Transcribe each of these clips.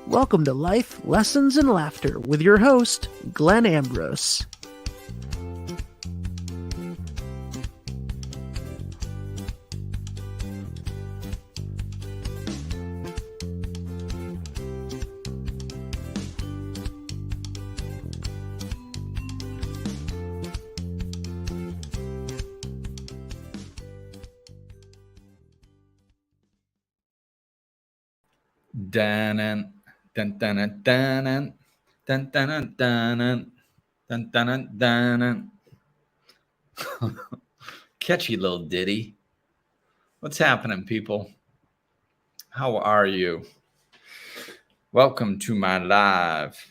Welcome to Life, Lessons, and Laughter with your host, Glenn Ambrose. Dun dun dun dun dun dun dun dun dun dun dun. Catchy little ditty. What's happening, people? How are you? Welcome to my live.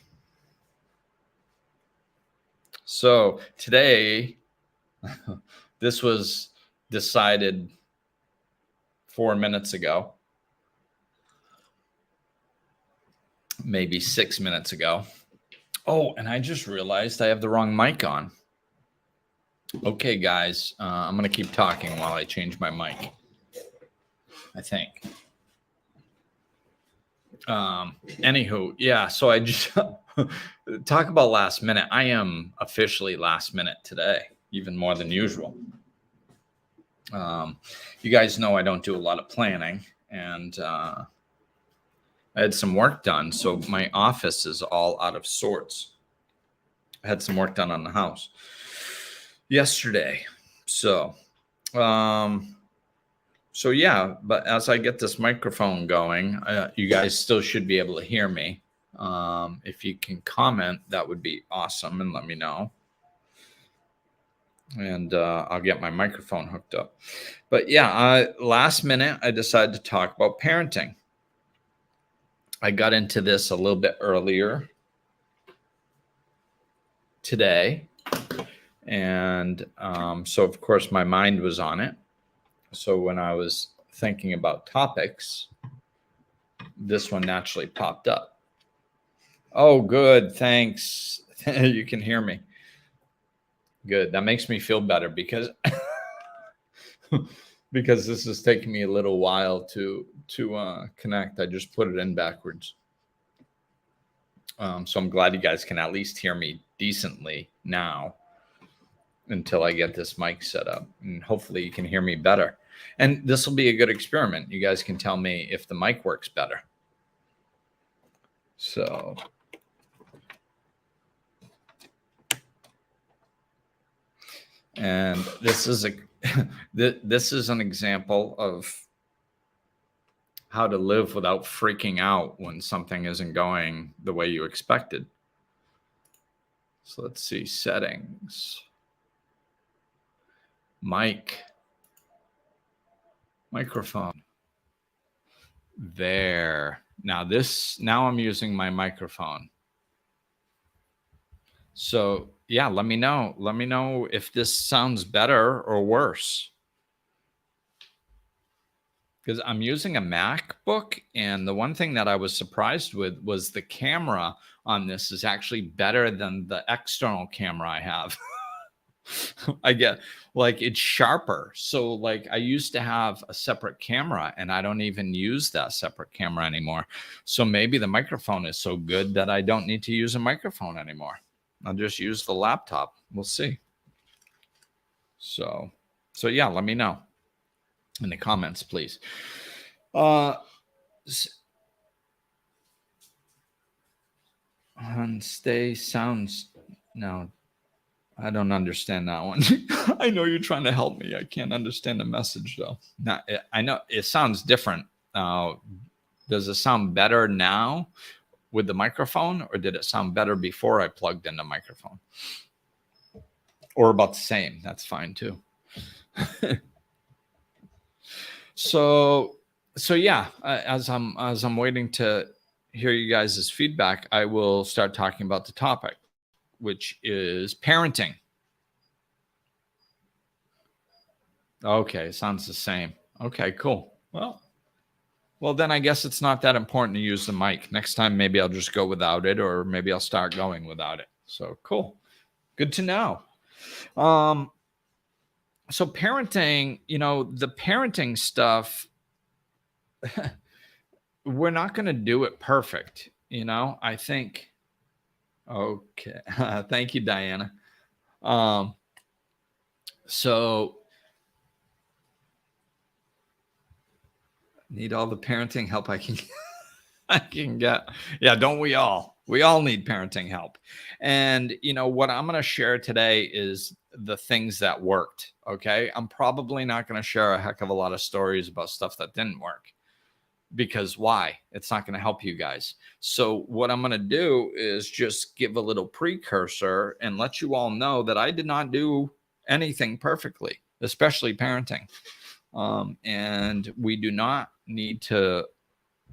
So today, this was decided 4 minutes ago, maybe 6 minutes ago. Oh, and I just realized I have the wrong mic on. Okay, guys, I'm going to keep talking while I change my mic, I think. Anywho, yeah, so I just talk about last minute. I am officially last minute today, even more than usual. You guys know I don't do a lot of planning, and I had some work done, so my office is all out of sorts. I had some work done on the house yesterday. So yeah, but as I get this microphone going, you guys still should be able to hear me. If you can comment, that would be awesome, and let me know. And I'll get my microphone hooked up. But yeah, last minute, I decided to talk about parenting. I got into this a little bit earlier today. And so, of course, my mind was on it. So when I was thinking about topics, this one naturally popped up. Oh, good. Thanks. You can hear me. Good. That makes me feel better because because this is taking me a little while to connect. I just put it in backwards. So I'm glad you guys can at least hear me decently now until I get this mic set up, and hopefully you can hear me better. And this will be a good experiment. You guys can tell me if the mic works better. So and this is an example of how to live without freaking out when something isn't going the way you expected. So let's see, settings, microphone. There. Now I'm using my microphone. So yeah, let me know if this sounds better or worse. Because I'm using a MacBook, and the one thing that I was surprised with was the camera on this is actually better than the external camera I have. I get like it's sharper. So like I used to have a separate camera, and I don't even use that separate camera anymore. So maybe the microphone is so good that I don't need to use a microphone anymore. I'll just use the laptop. We'll see. So yeah, let me know in the comments, please. And stay sounds. No, I don't understand that one. I know you're trying to help me. I can't understand the message though. Now, I know it sounds different. Does it sound better now with the microphone, or did it sound better before I plugged in the microphone? Or about the same? That's fine too. So yeah, as I'm waiting to hear you guys' feedback, I will start talking about the topic, which is parenting. Okay, sounds the same. Okay, cool. Well, then I guess it's not that important to use the mic. Next time, maybe I'll just go without it, or maybe I'll start going without it. So cool. Good to know. So parenting, the parenting stuff, we're not going to do it perfect. I think, okay. Thank you, Diana. So need all the parenting help I can I can get. Yeah, don't we all? We all need parenting help. And what I'm going to share today is the things that worked. Okay. I'm probably not going to share a heck of a lot of stories about stuff that didn't work, because why? It's not going to help you guys. So what I'm going to do is just give a little precursor and let you all know that I did not do anything perfectly, especially parenting. And we do not need to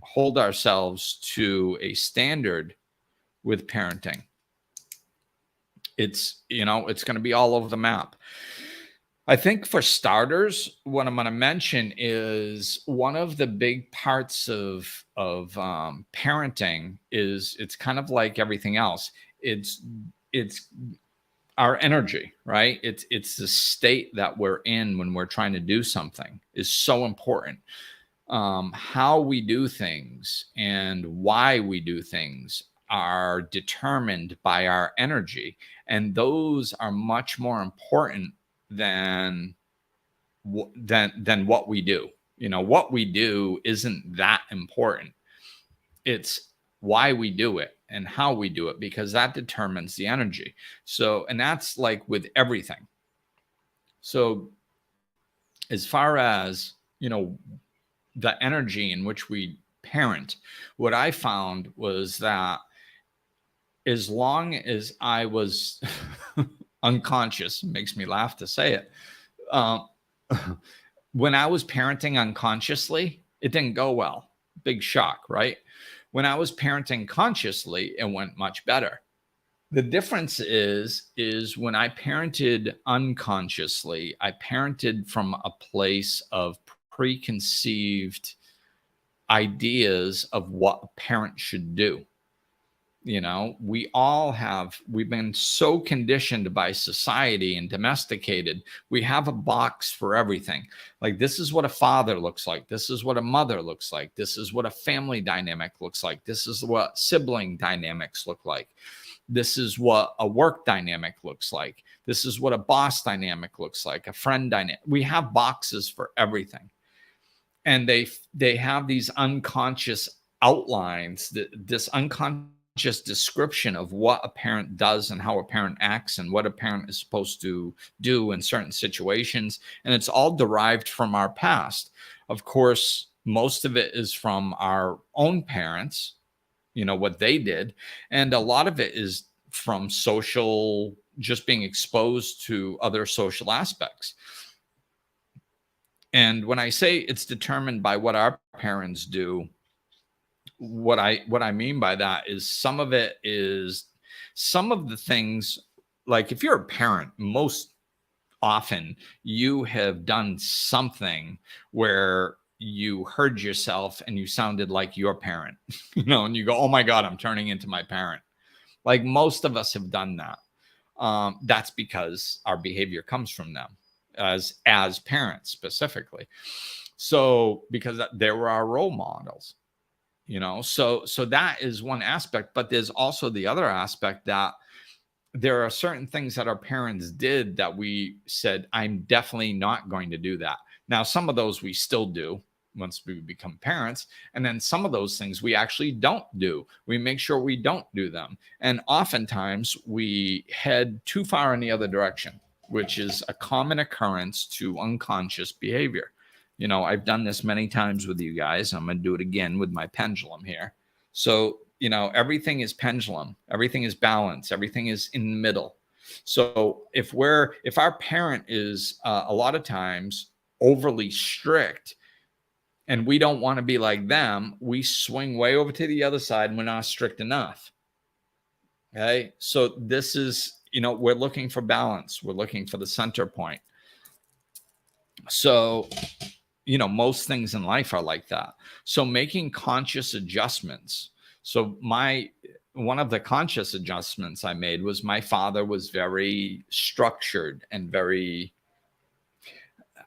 hold ourselves to a standard with parenting. It's going to be all over the map. I think for starters, what I'm going to mention is one of the big parts of parenting is it's kind of like everything else. It's our energy, right? It's the state that we're in when we're trying to do something is so important. How we do things and why we do things are determined by our energy, and those are much more important than what we do. What we do isn't that important. It's why we do it and how we do it, because that determines the energy. So, and that's like with everything. So as far as the energy in which we parent, what I found was that as long as I was unconscious, it makes me laugh to say it. When I was parenting unconsciously, it didn't go well. Big shock, right? When I was parenting consciously, it went much better. The difference is when I parented unconsciously, I parented from a place of preconceived ideas of what a parent should do. We've been so conditioned by society and domesticated. We have a box for everything. Like, this is what a father looks like. This is what a mother looks like. This is what a family dynamic looks like. This is what sibling dynamics look like. This is what a work dynamic looks like. This is what a boss dynamic looks like, a friend dynamic. We have boxes for everything. And they have these unconscious outlines, this unconscious description of what a parent does and how a parent acts and what a parent is supposed to do in certain situations. And it's all derived from our past. Of course, most of it is from our own parents, what they did. And a lot of it is from social, just being exposed to other social aspects. And when I say it's determined by what our parents do, what I mean by that is some of it is some of the things, like if you're a parent, most often you have done something where you heard yourself and you sounded like your parent, and you go, oh my God, I'm turning into my parent. Like most of us have done that. That's because our behavior comes from them as parents specifically. So because they were our role models, so that is one aspect, but there's also the other aspect that there are certain things that our parents did that we said, I'm definitely not going to do that. Now, some of those we still do once we become parents. And then some of those things we actually don't do. We make sure we don't do them. And oftentimes we head too far in the other direction, which is a common occurrence to unconscious behavior. I've done this many times with you guys. I'm going to do it again with my pendulum here. So, everything is pendulum. Everything is balance. Everything is in the middle. So if our parent is a lot of times overly strict and we don't want to be like them, we swing way over to the other side and we're not strict enough. Okay. So this is, we're looking for balance. We're looking for the center point. So, most things in life are like that. So making conscious adjustments. So one of the conscious adjustments I made was my father was very structured and very,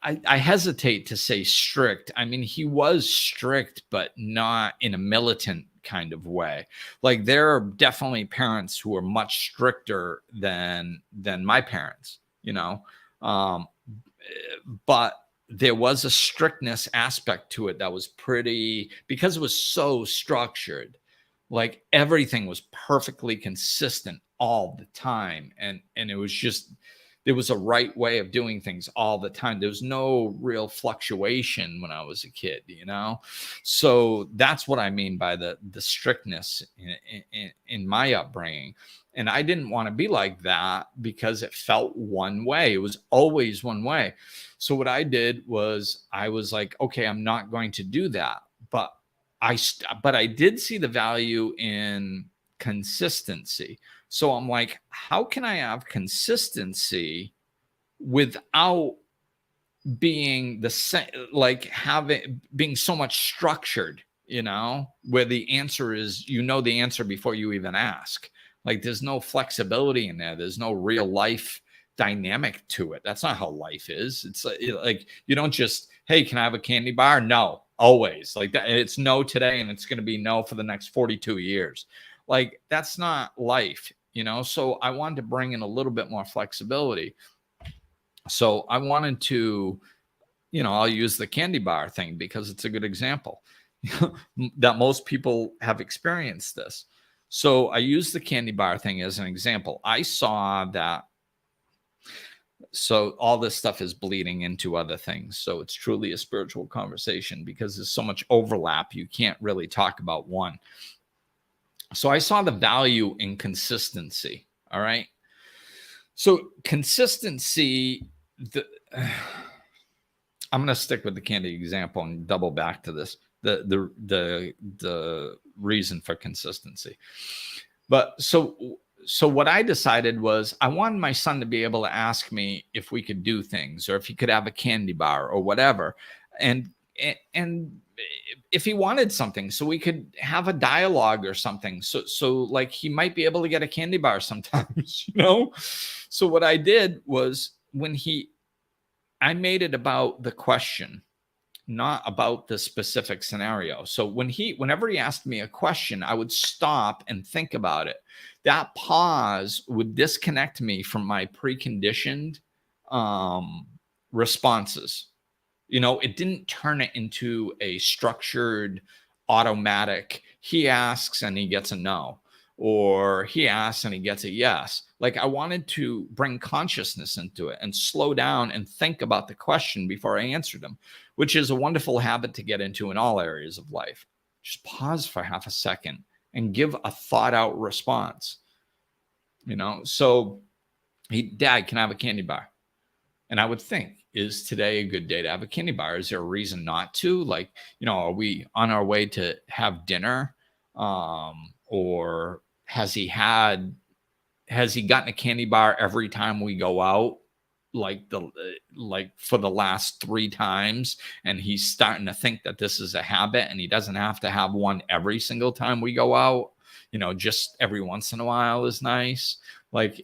I hesitate to say strict. I mean, he was strict, but not in a militant kind of way. Like there are definitely parents who are much stricter than my parents, you know, but there was a strictness aspect to it that was pretty, because it was so structured. Like everything was perfectly consistent all the time, and it was just, there was a right way of doing things all the time. There was no real fluctuation when I was a kid, you know? So that's what I mean by the strictness in my upbringing. And I didn't want to be like that because it felt one way. It was always one way. So what I did was I was like, okay, I'm not going to do that. But I did see the value in consistency. So I'm like, how can I have consistency without being the same, like being so much structured, you know, where the answer is, you know, the answer before you even ask. Like there's no flexibility in there. There's no real life dynamic to it. That's not how life is. It's like you don't just, hey, can I have a candy bar? No, always like that. It's no today, and it's going to be no for the next 42 years. Like that's not life, you know? So I wanted to bring in a little bit more flexibility. So I wanted to, you know, I'll use the candy bar thing because it's a good example that most people have experienced this. So I use the candy bar thing as an example. I saw that. So all this stuff is bleeding into other things. So it's truly a spiritual conversation because there's so much overlap. You can't really talk about one. So I saw the value in consistency. All right. So consistency, I'm going to stick with the candy example and double back to this, the reason for consistency. But so what I decided was I wanted my son to be able to ask me if we could do things or if he could have a candy bar or whatever. And if he wanted something, so we could have a dialogue or something. So like he might be able to get a candy bar sometimes, you know? So what I did was I made it about the question, not about the specific scenario. So whenever he asked me a question, I would stop and think about it. That pause would disconnect me from my preconditioned responses. You know, it didn't turn it into a structured, automatic, he asks and he gets a no, or he asks and he gets a yes. Like I wanted to bring consciousness into it and slow down and think about the question before I answered them, which is a wonderful habit to get into in all areas of life. Just pause for half a second and give a thought out response. You know, so Dad, can I have a candy bar? And I would think, is today a good day to have a candy bar? Is there a reason not to? Like, you know, are we on our way to have dinner? Or has he gotten a candy bar every time we go out? Like for the last 3 times, and he's starting to think that this is a habit and he doesn't have to have one every single time we go out, you know, just every once in a while is nice. Like,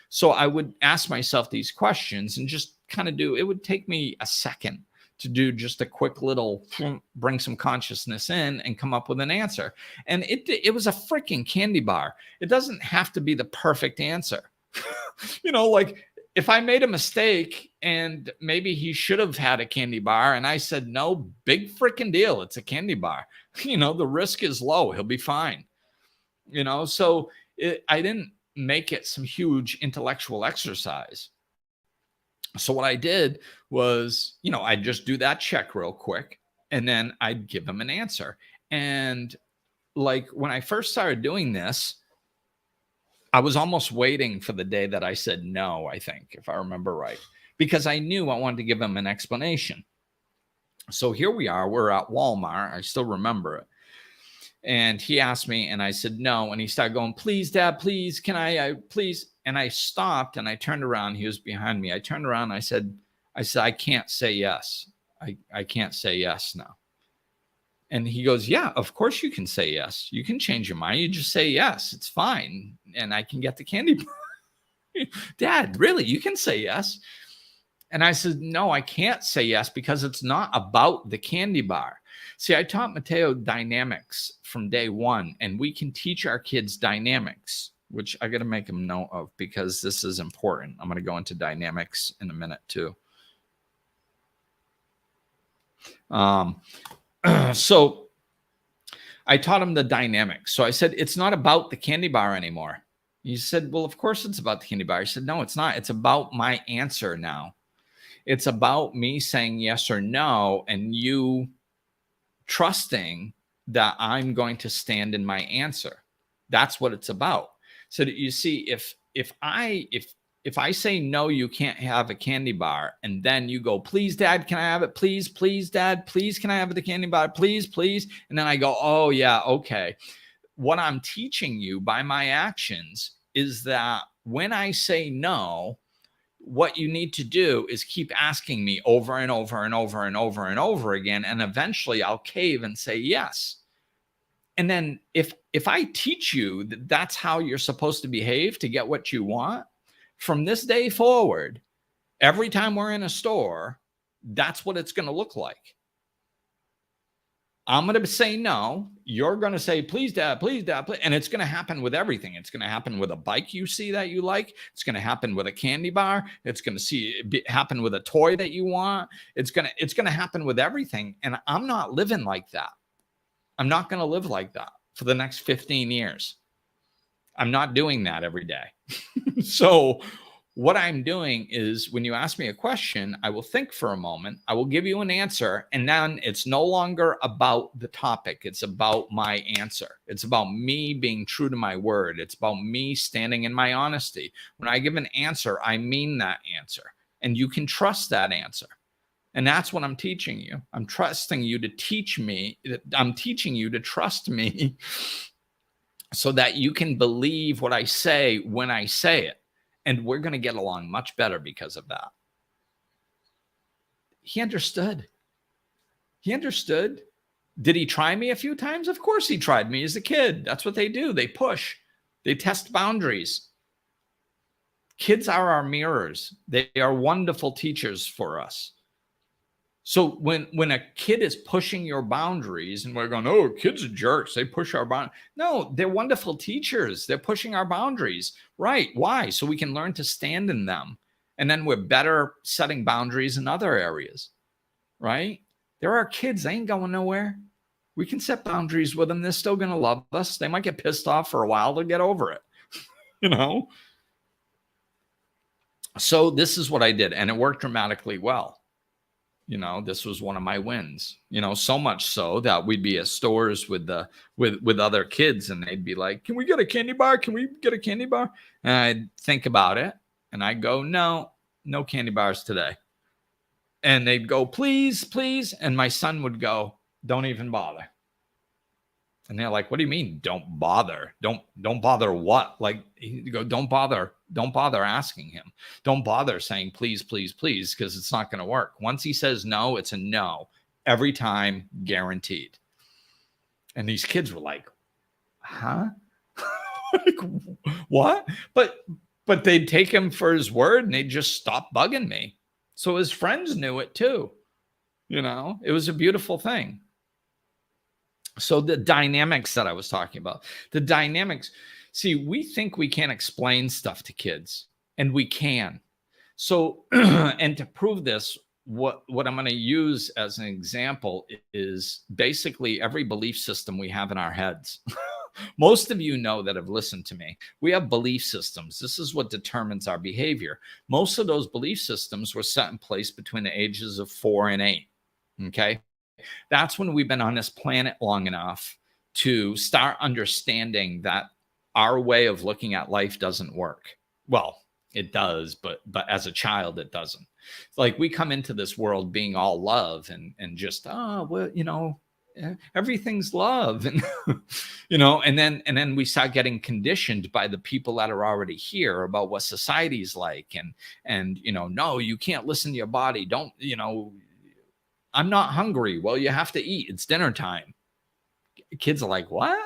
so I would ask myself these questions and just kind of it would take me a second to do just a quick little, bring some consciousness in and come up with an answer. And it was a freaking candy bar. It doesn't have to be the perfect answer. You know, like if I made a mistake and maybe he should have had a candy bar and I said, no, big freaking deal. It's a candy bar. You know, the risk is low. He'll be fine. You know, so I didn't make it some huge intellectual exercise. So what I did was, you know, I'd just do that check real quick and then I'd give him an answer. And like when I first started doing this, I was almost waiting for the day that I said no, I think, if I remember right, because I knew I wanted to give him an explanation. So here we are, we're at Walmart. I still remember it. And he asked me and I said no. And he started going, please, Dad, please, can I please? And I stopped and I turned around. He was behind me. I turned around. And I said, I can't say yes. I can't say yes now. And he goes, yeah, of course you can say yes. You can change your mind. You just say yes. It's fine. And I can get the candy bar. Dad, really? You can say yes. And I said, no, I can't say yes because it's not about the candy bar. See, I taught Mateo dynamics from day one, and we can teach our kids dynamics, which I got to make them note of because this is important. I'm going to go into dynamics in a minute too. So I taught him the dynamics. So I said, it's not about the candy bar anymore. He said, well, of course it's about the candy bar. I said, no, it's not. It's about my answer now. It's about me saying yes or no, and you trusting that I'm going to stand in my answer. That's what it's about. So that you see, if I say no, you can't have a candy bar, and then you go, please, Dad, can I have it? Please, please, Dad, please, can I have the candy bar? Please, please. And then I go, oh yeah, okay. What I'm teaching you by my actions is that when I say no, what you need to do is keep asking me over and over and over and over and over again. And eventually I'll cave and say yes. And then if I teach you that that's how you're supposed to behave to get what you want, from this day forward, every time we're in a store, that's what it's going to look like. I'm going to say no. You're going to say, please, Dad, please, Dad, please. And it's going to happen with everything. It's going to happen with a bike you see that you like. It's going to happen with a candy bar. It's going to happen with a toy that you want. It's going to happen with everything. And I'm not living like that. I'm not going to live like that for the next 15 years. I'm not doing that every day. So what I'm doing is when you ask me a question, I will think for a moment, I will give you an answer, and then it's no longer about the topic. It's about my answer. It's about me being true to my word. It's about me standing in my honesty. When I give an answer, I mean that answer, and you can trust that answer. And that's what I'm teaching you. I'm trusting you to teach me. I'm teaching you to trust me so that you can believe what I say when I say it. And we're going to get along much better because of that. He understood. He understood. Did he try me a few times? Of course he tried me as a kid. That's what they do. They push. They test boundaries. Kids are our mirrors. They are wonderful teachers for us. So when a kid is pushing your boundaries and we're going, oh, kids are jerks, they push our boundaries. No, they're wonderful teachers. They're pushing our boundaries. Right. Why? So we can learn to stand in them. And then we're better setting boundaries in other areas. Right? They're our kids. They ain't going nowhere. We can set boundaries with them. They're still going to love us. They might get pissed off for a while. They'll get over it. You know? So this is what I did. And it worked dramatically well. You know, this was one of my wins, you know, so much so that we'd be at stores with other kids and they'd be like, can we get a candy bar? Can we get a candy bar? And I'd think about it and I'd go, no candy bars today. And they'd go, please, please. And my son would go, don't even bother. And they're like, what do you mean? Don't bother. Don't bother what? Like, you go, don't bother asking him. Don't bother saying, please, please, please, because it's not going to work. Once he says no, it's a no. Every time, guaranteed. And these kids were like, huh? Like, what? But they'd take him for his word and they'd just stop bugging me. So his friends knew it too. You know, it was a beautiful thing. So the dynamics that I was talking about, the dynamics, see, we think we can't explain stuff to kids, and we can. So, and to prove this, what I'm going to use as an example is basically every belief system we have in our heads. Most of you know that have listened to me. We have belief systems. This is what determines our behavior. Most of those belief systems were set in place between the ages of 4 and 8. Okay. That's when we've been on this planet long enough to start understanding that our way of looking at life doesn't work. Well, it does, but as a child, it doesn't. Like we come into this world being all love and just, oh, well, you know, everything's love. And, you know, and then we start getting conditioned by the people that are already here about what society's like. And, you know, no, you can't listen to your body. Don't, you know, I'm not hungry. Well, you have to eat. It's dinner time. Kids are like, what?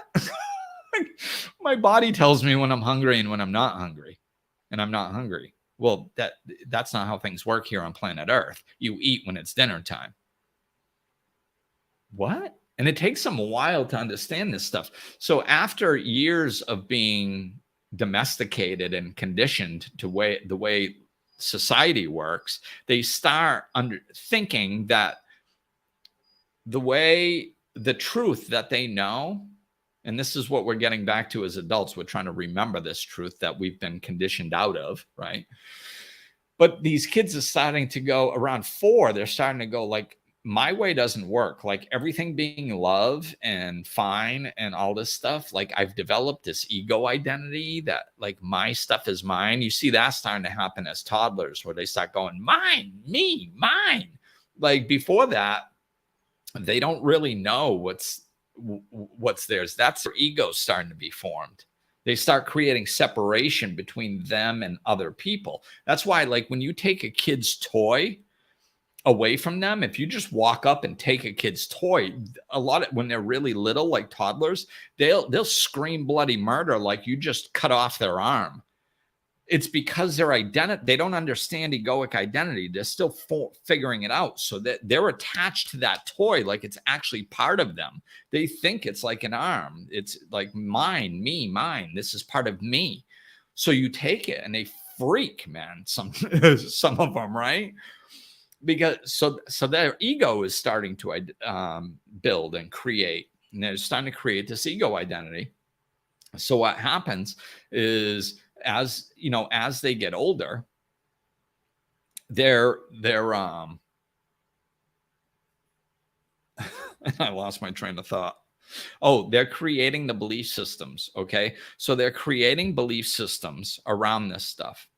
My body tells me when I'm hungry and when I'm not hungry. And I'm not hungry. Well, that's not how things work here on planet Earth. You eat when it's dinner time. What? And it takes them a while to understand this stuff. So after years of being domesticated and conditioned to the way society works, they start thinking that the truth that they know, and this is what we're getting back to as adults, we're trying to remember this truth that we've been conditioned out of, right? But these kids are starting to go around 4, they're starting to go like, my way doesn't work. Like everything being love and fine and all this stuff. Like I've developed this ego identity that like my stuff is mine. You see that starting to happen as toddlers where they start going, mine, me, mine. Like before that, they don't really know what's theirs. That's their ego starting to be formed. They start creating separation between them and other people. That's why, like, when you take a kid's toy away from them, if you just walk up and take a kid's toy, a lot of when they're really little, like toddlers, they'll scream bloody murder like you just cut off their arm. It's because their identity, they don't understand egoic identity. They're still figuring it out. So that they're attached to that toy like it's actually part of them. They think it's like an arm. It's like mine, me, mine. This is part of me. So you take it and they freak, man. Some of them, right? Because so their ego is starting to build and create. And they're starting to create this ego identity. So what happens is, as you know, as they get older, they're I lost my train of thought. Oh, they're creating the belief systems. Okay. So they're creating belief systems around this stuff.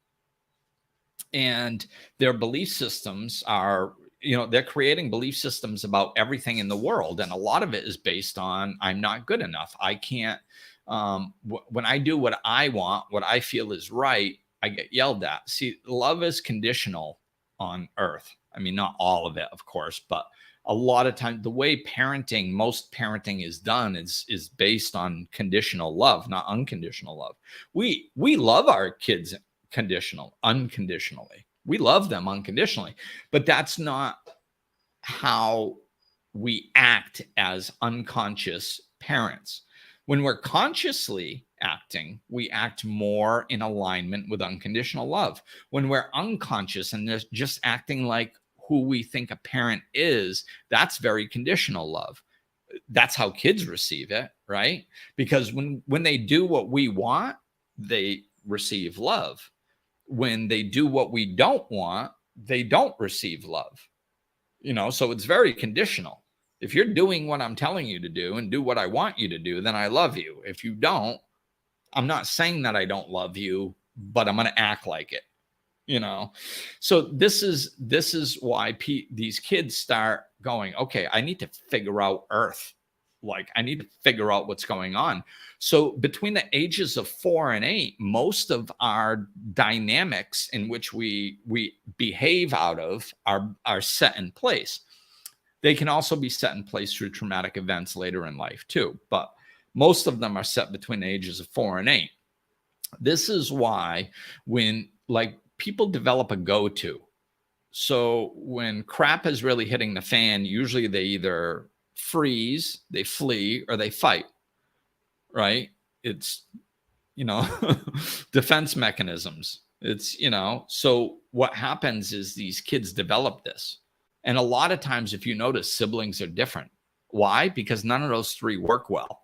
And their belief systems are, you know, they're creating belief systems about everything in the world. And a lot of it is based on, I'm not good enough. I can't, when I do what I want, what I feel is right, I get yelled at. See, love is conditional on earth. I mean, not all of it, of course, but a lot of times the way most parenting is done is based on conditional love, not unconditional love. We love our kids unconditionally. We love them unconditionally, but that's not how we act as unconscious parents. When we're consciously acting, we act more in alignment with unconditional love. When we're unconscious and just acting like who we think a parent is, that's very conditional love. That's how kids receive it, right? Because when they do what we want, they receive love. When they do what we don't want, they don't receive love. You know, so it's very conditional. If you're doing what I'm telling you to do and do what I want you to do, then I love you. If you don't, I'm not saying that I don't love you, but I'm going to act like it, you know? So this is why these kids start going, okay, I need to figure out Earth. Like I need to figure out what's going on. So between the ages of 4 and 8, most of our dynamics in which we behave out of are set in place. They can also be set in place through traumatic events later in life too, but most of them are set between the ages of 4 and 8. This is why when like people develop a go-to. So when crap is really hitting the fan, usually they either freeze, they flee, or they fight, right? It's, you know, defense mechanisms. It's, you know, so what happens is these kids develop this. And a lot of times, if you notice, siblings are different. Why? Because none of those 3 work well.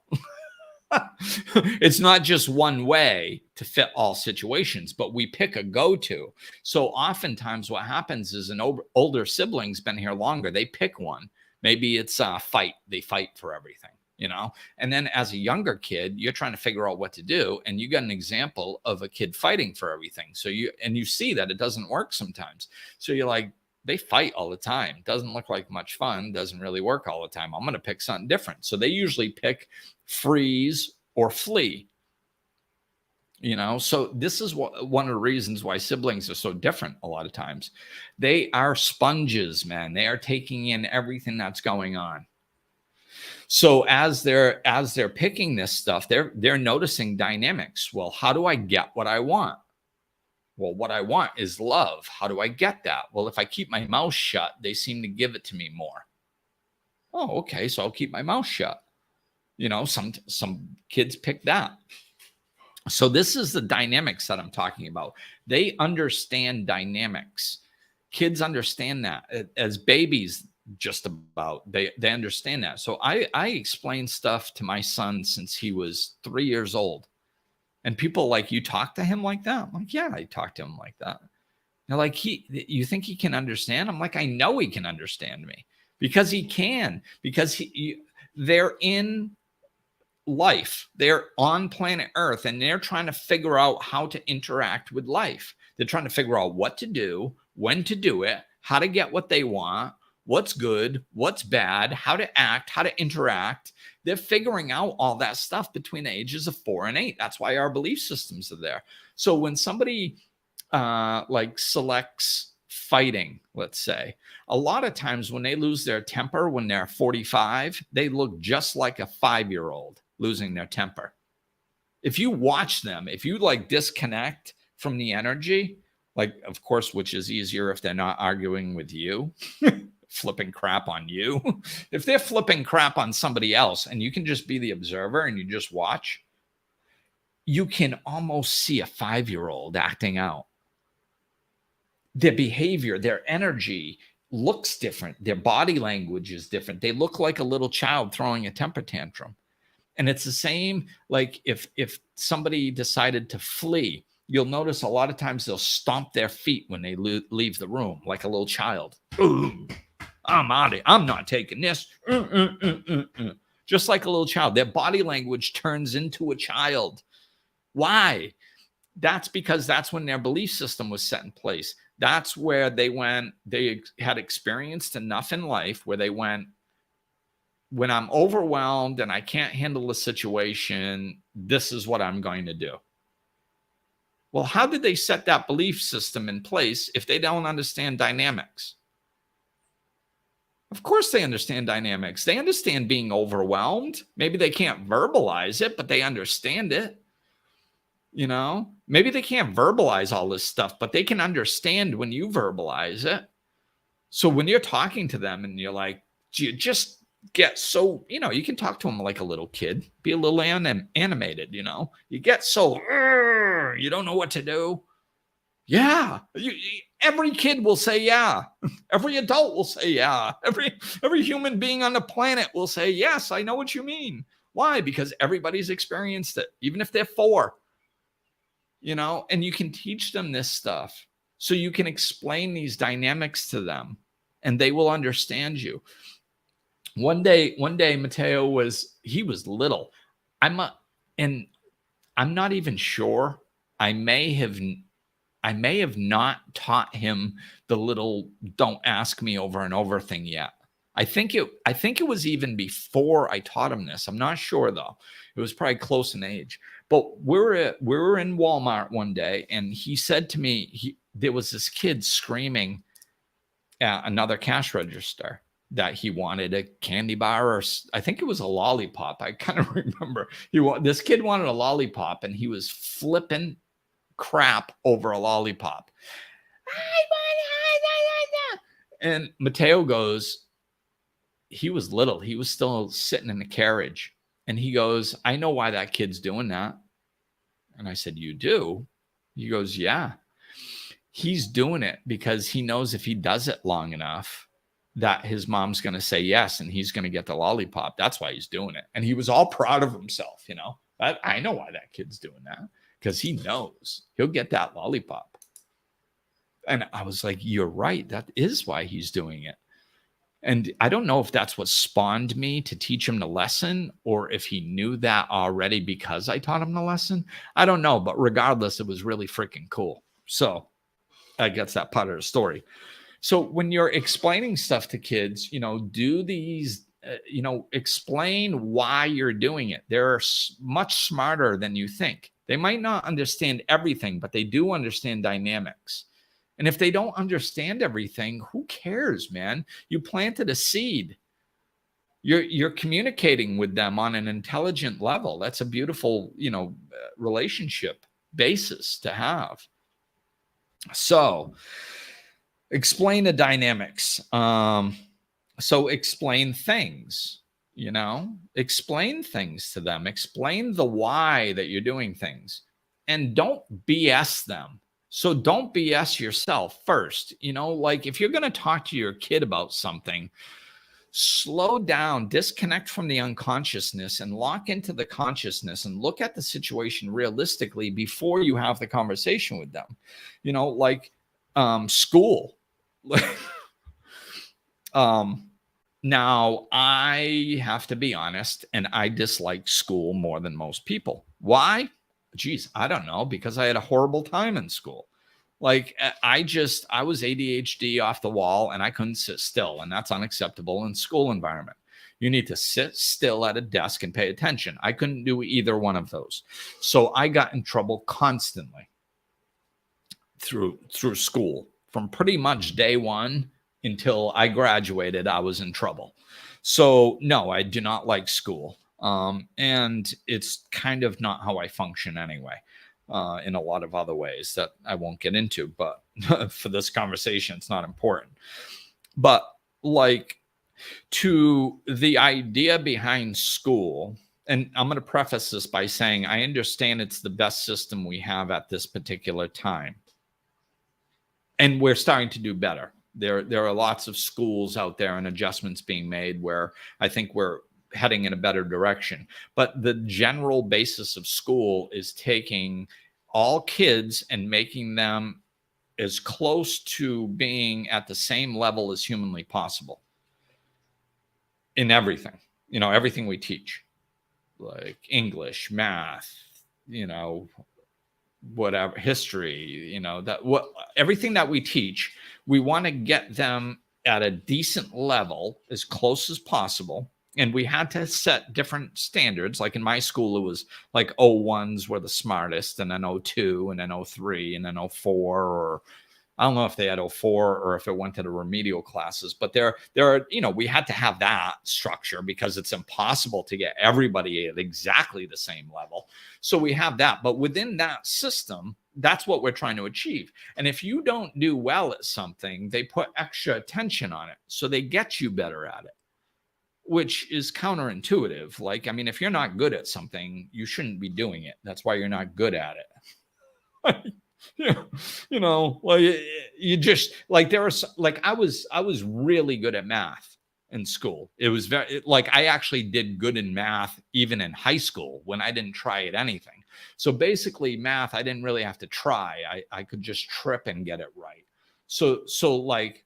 It's not just one way to fit all situations, but we pick a go-to. So oftentimes what happens is an older sibling's been here longer. They pick one. Maybe it's a fight. They fight for everything, you know? And then as a younger kid, you're trying to figure out what to do. And you got an example of a kid fighting for everything. So you see that it doesn't work sometimes. So you're like, they fight all the time. Doesn't look like much fun. Doesn't really work all the time. I'm going to pick something different. So they usually pick freeze or flee. You know, so this is one of the reasons why siblings are so different a lot of times. They are sponges, man. They are taking in everything that's going on. So as they're picking this stuff, they're noticing dynamics. Well, how do I get what I want? Well, what I want is love. How do I get that? Well, if I keep my mouth shut, they seem to give it to me more. Oh, okay. So I'll keep my mouth shut. Some kids pick that. So this is the dynamics that I'm talking about. They understand dynamics. Kids understand that as babies, just about they understand that. So I explain stuff to my son since he was 3 years old. And people like, you talk to him like that? I'm like, yeah, I talk to him like that. They're like, you think he can understand? I'm like, I know he can understand me because he can, because they're in life. They're on planet Earth and they're trying to figure out how to interact with life. They're trying to figure out what to do, when to do it, how to get what they want, what's good, what's bad, how to act, how to interact. They're figuring out all that stuff between the ages of 4 and 8. That's why our belief systems are there. So when somebody like selects fighting, let's say, a lot of times when they lose their temper when they're 45, they look just like a 5-year-old losing their temper. If you watch them, if you like disconnect from the energy, like, of course, which is easier if they're not arguing with you, flipping crap on you. If they're flipping crap on somebody else and you can just be the observer and you just watch, you can almost see a 5-year-old acting out. Their behavior, their energy looks different. Their body language is different. They look like a little child throwing a temper tantrum. And it's the same, like if somebody decided to flee, you'll notice a lot of times they'll stomp their feet when they leave the room, like a little child. Ooh, I'm out of it. I'm not taking this. Just like a little child. Their body language turns into a child. Why? That's because that's when their belief system was set in place. That's where they had experienced enough in life where they went, when I'm overwhelmed and I can't handle the situation, this is what I'm going to do. Well, how did they set that belief system in place if they don't understand dynamics? Of course they understand dynamics. They understand being overwhelmed. Maybe they can't verbalize it, but they understand it. Maybe they can't verbalize all this stuff, but they can understand when you verbalize it. So when you're talking to them and you're like, you just get so, you can talk to them like a little kid, be a little animated, you get so, you don't know what to do. Yeah. Every kid will say, yeah. Every adult will say, yeah. Every human being on the planet will say, yes, I know what you mean. Why? Because everybody's experienced it, even if they're 4, and you can teach them this stuff. So you can explain these dynamics to them and they will understand you. One day, Mateo was little. I'm not even sure. I may have not taught him the little "don't ask me" over and over thing yet. I think it was even before I taught him this. I'm not sure though. It was probably close in age. But we were in Walmart one day, and he said to me, there was this kid screaming at another cash register that he wanted a candy bar, or I think it was a lollipop. I kind of remember this kid wanted a lollipop, and he was flipping crap over a lollipop. And Mateo goes, he was little. He was still sitting in the carriage. And he goes, I know why that kid's doing that. And I said, you do? He goes, yeah. He's doing it because he knows if he does it long enough that his mom's going to say yes and he's going to get the lollipop. That's why he's doing it. And he was all proud of himself, I know why that kid's doing that, because he knows he'll get that lollipop. And I was like, you're right. That is why he's doing it. And I don't know if that's what spawned me to teach him the lesson, or if he knew that already because I taught him the lesson. I don't know. But regardless, it was really freaking cool. So I guess that part of the story. So when you're explaining stuff to kids, do these, explain why you're doing it. They're much smarter than you think. They might not understand everything, but they do understand dynamics. And if they don't understand everything, who cares, man? You planted a seed. You're communicating with them on an intelligent level. That's a beautiful, relationship basis to have. So explain the dynamics. So explain things, explain things to them, explain the why that you're doing things, and don't BS them. So don't BS yourself first. Like if you're going to talk to your kid about something, slow down, disconnect from the unconsciousness and lock into the consciousness and look at the situation realistically before you have the conversation with them. Like school. Now, I have to be honest, and I dislike school more than most people. Why? Geez, I don't know, because I had a horrible time in school. Like I was ADHD off the wall and I couldn't sit still, and that's unacceptable in school environment. You need to sit still at a desk and pay attention. I couldn't do either one of those. So I got in trouble constantly through school from pretty much day one until I graduated. I was in trouble. So no, I do not like school. And it's kind of not how I function anyway, in a lot of other ways that I won't get into, but for this conversation, it's not important. But like, to the idea behind school, and I'm going to preface this by saying I understand it's the best system we have at this particular time. And we're starting to do better. There are lots of schools out there and adjustments being made where I think we're heading in a better direction. But the general basis of school is taking all kids and making them as close to being at the same level as humanly possible in everything, everything we teach, like English, math, whatever, history, everything that we teach, we want to get them at a decent level as close as possible. And we had to set different standards. Like in my school, it was like O1s were the smartest, and then O2, and then O3, and then O4, or I don't know if they had O4 or if it went to the remedial classes, but there are, we had to have that structure because it's impossible to get everybody at exactly the same level. So we have that, but within that system, that's what we're trying to achieve. And if you don't do well at something, they put extra attention on it. So they get you better at it, which is counterintuitive. Like, I mean, if you're not good at something, you shouldn't be doing it. That's why you're not good at it. Well, you just like, there was like, I was really good at math in school. It was like, I actually did good in math even in high school when I didn't try at anything. So basically math, I didn't really have to try. I could just trip and get it right. So like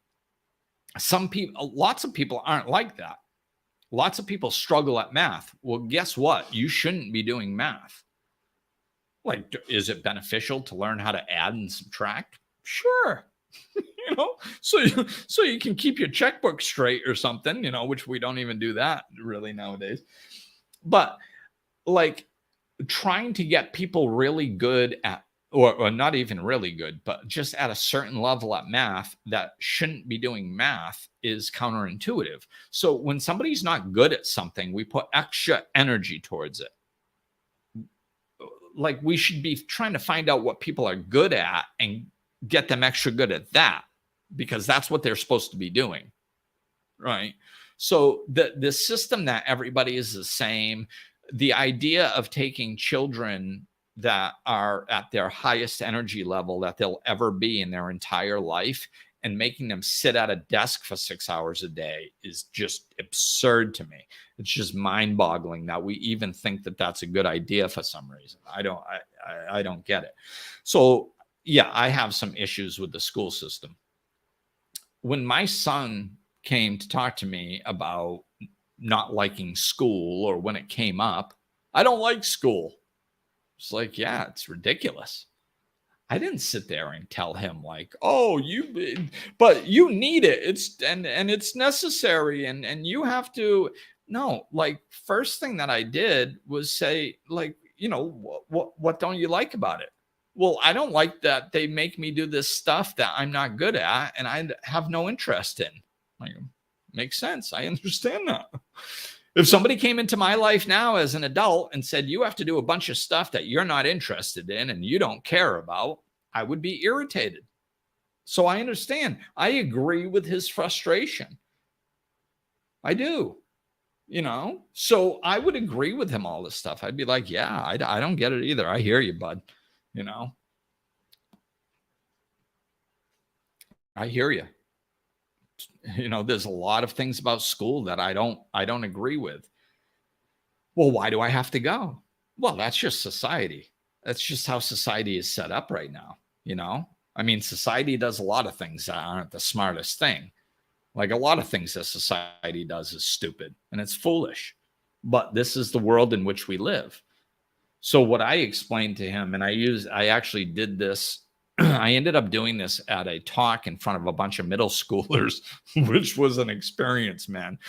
lots of people aren't like that. Lots of people struggle at math. Well, guess what? You shouldn't be doing math. Like, is it beneficial to learn how to add and subtract? Sure. So you can keep your checkbook straight or something, which we don't even do that really nowadays. But like, trying to get people really good at, or not even really good, but just at a certain level at math that shouldn't be doing math is counterintuitive. So when somebody's not good at something, we put extra energy towards it. Like, we should be trying to find out what people are good at and get them extra good at that, because that's what they're supposed to be doing. Right. So the system that everybody is the same, the idea of taking children that are at their highest energy level that they'll ever be in their entire life and making them sit at a desk for 6 hours a day is just absurd to me. It's just mind-boggling that we even think that that's a good idea for some reason. I don't get it. So yeah, I have some issues with the school system. When my son came to talk to me about not liking school, or when it came up, I don't like school. It's like, yeah, it's ridiculous. I didn't sit there and tell him like, oh, but you need it. And it's necessary. And you have to. No, like, first thing that I did was say, like, what don't you like about it? Well, I don't like that they make me do this stuff that I'm not good at and I have no interest in. Like, makes sense. I understand that. If somebody came into my life now as an adult and said, you have to do a bunch of stuff that you're not interested in and you don't care about, I would be irritated. So I understand. I agree with his frustration. I do. So I would agree with him all this stuff. I'd be like, yeah, I don't get it either. I hear you, bud. I hear you. There's a lot of things about school that I don't agree with. Well, why do I have to go? Well, that's just society. That's just how society is set up right now. I mean, society does a lot of things that aren't the smartest thing. Like a lot of things that society does is stupid and it's foolish. But this is the world in which we live. So what I explained to him, and I actually did this. I ended up doing this at a talk in front of a bunch of middle schoolers, which was an experience, man.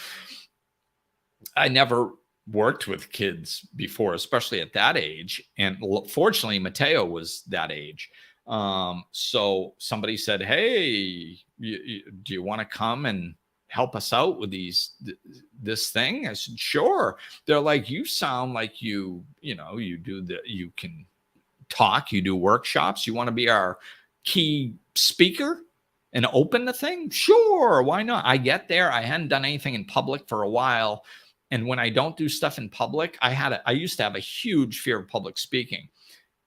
I never worked with kids before, especially at that age. And fortunately, Mateo was that age. So somebody said, hey, do you want to come and help us out with this thing? I said, sure. They're like, you sound like you can talk, you do workshops, you want to be our key speaker and open the thing? Sure, why not? I get there. I hadn't done anything in public for a while. And when I don't do stuff in public, I used to have a huge fear of public speaking.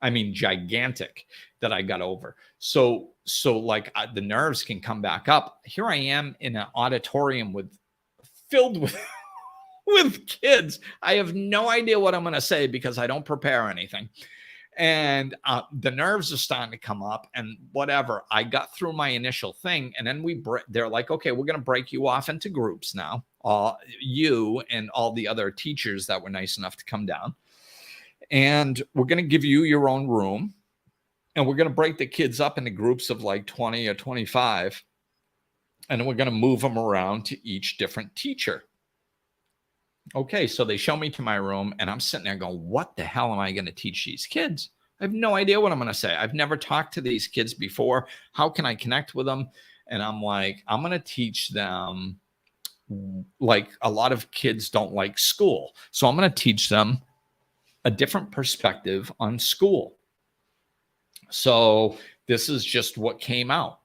I mean, gigantic, that I got over. So like the nerves can come back up. Here I am in an auditorium filled with with kids. I have no idea what I'm going to say because I don't prepare anything. And the nerves are starting to come up and whatever. I got through my initial thing, and then they're like, okay, we're going to break you off into groups now. You and all the other teachers that were nice enough to come down. And we're going to give you your own room. And we're going to break the kids up into groups of like 20 or 25. And we're going to move them around to each different teacher. Okay, so they show me to my room, and I'm sitting there going, what the hell am I going to teach these kids? I have no idea what I'm going to say. I've never talked to these kids before. How can I connect with them? And I'm like, I'm going to teach them, like a lot of kids don't like school. So I'm going to teach them a different perspective on school. So this is just what came out.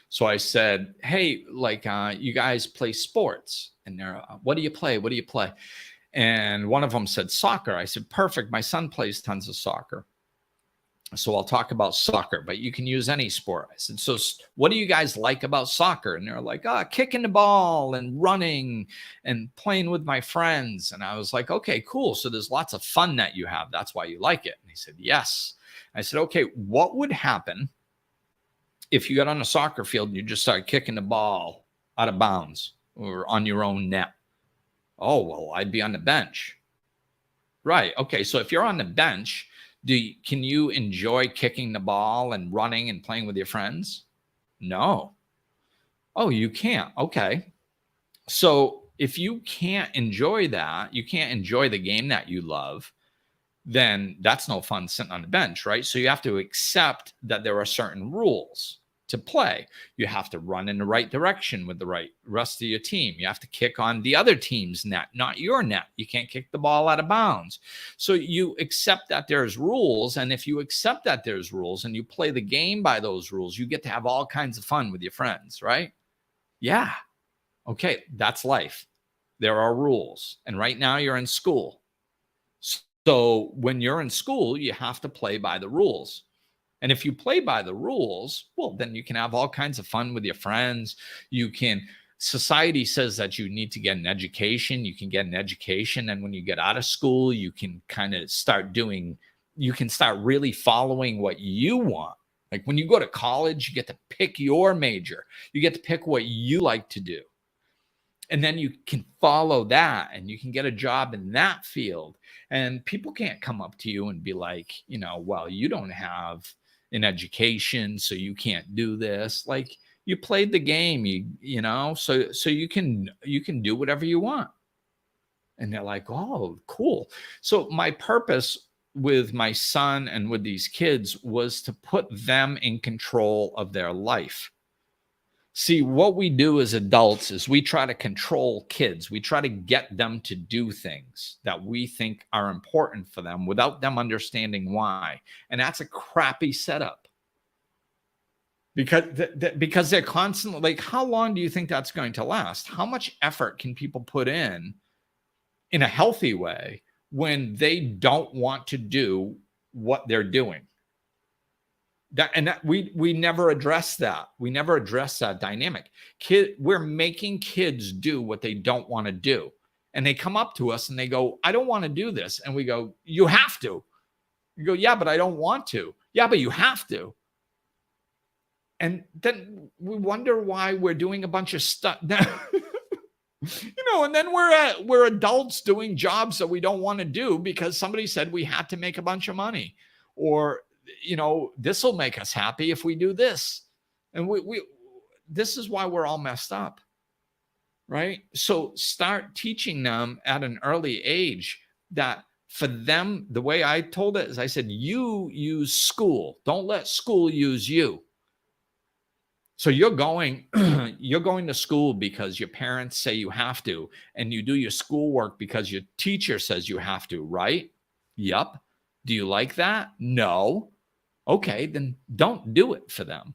So I said, hey, like, you guys play sports. And they're, what do you play? What do you play? And one of them said soccer. I said, perfect. My son plays tons of soccer. So I'll talk about soccer, but you can use any sport. I said, so what do you guys like about soccer? And they're like, kicking the ball and running and playing with my friends. And I was like, okay, cool. So there's lots of fun that you have. That's why you like it. And he said, yes. I said, okay, what would happen if you got on a soccer field and you just started kicking the ball out of bounds or on your own net? Oh, well, I'd be on the bench. Right. Okay. So if you're on the bench, can you enjoy kicking the ball and running and playing with your friends? No. Oh, you can't. Okay. So if you can't enjoy that, you can't enjoy the game that you love, then that's no fun sitting on the bench, right? So you have to accept that there are certain rules to play. You have to run in the right direction with the right rest of your team. You have to kick on the other team's net, not your net. You can't kick the ball out of bounds. So you accept that there's rules. And if you accept that there's rules and you play the game by those rules, you get to have all kinds of fun with your friends, right? Yeah. Okay. That's life. There are rules. And right now you're in school. So when you're in school, you have to play by the rules. And if you play by the rules, well, then you can have all kinds of fun with your friends. Society says that you need to get an education. You can get an education. And when you get out of school, you can kind of you can start really following what you want. Like when you go to college, you get to pick your major. You get to pick what you like to do. And then you can follow that and you can get a job in that field. And people can't come up to you and be like, well, you don't have an education, so you can't do this. Like you played the game, so you can do whatever you want. And they're like, oh, cool. So my purpose with my son and with these kids was to put them in control of their life. See, what we do as adults is we try to control kids. We try to get them to do things that we think are important for them without them understanding why. And that's a crappy setup. because they're constantly like, how long do you think that's going to last? How much effort can people put in a healthy way when they don't want to do what they're doing? We never address that. We never address that dynamic. We're making kids do what they don't want to do. And they come up to us and they go, I don't want to do this. And we go, you have to. You go, yeah, but I don't want to. Yeah, but you have to. And then we wonder why we're doing a bunch of stuff. And then we're adults doing jobs that we don't want to do because somebody said we had to make a bunch of money, or this will make us happy if we do this. And this is why we're all messed up, right? So start teaching them at an early age that for them, the way I told it is I said, you use school. Don't let school use you. So you're going to school because your parents say you have to, and you do your schoolwork because your teacher says you have to, right? Yep. Do you like that? No. Okay, then don't do it for them.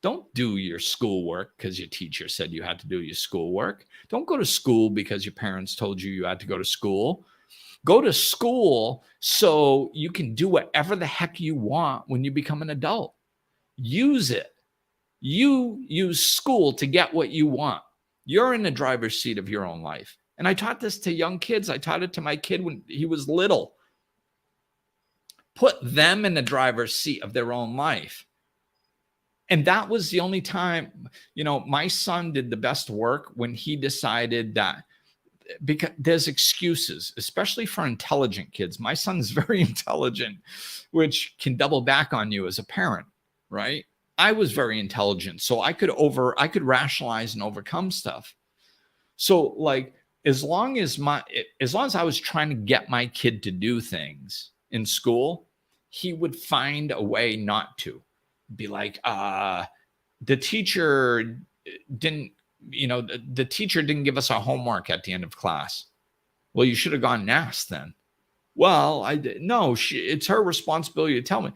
Don't do your schoolwork because your teacher said you had to do your schoolwork. Don't go to school because your parents told you had to go to school. Go to school so you can do whatever the heck you want when you become an adult. Use it. You use school to get what you want. You're in the driver's seat of your own life. And I taught this to young kids. I taught it to my kid when he was little. Put them in the driver's seat of their own life. And that was the only time, my son did the best work when he decided that, because there's excuses, especially for intelligent kids. My son's very intelligent, which can double back on you as a parent, right? I was very intelligent, so I could rationalize and overcome stuff. So as long as I was trying to get my kid to do things in school, he would find a way not to. Be like, the teacher didn't give us our homework at the end of class. Well, you should have gone and asked then. Well, it's her responsibility to tell me.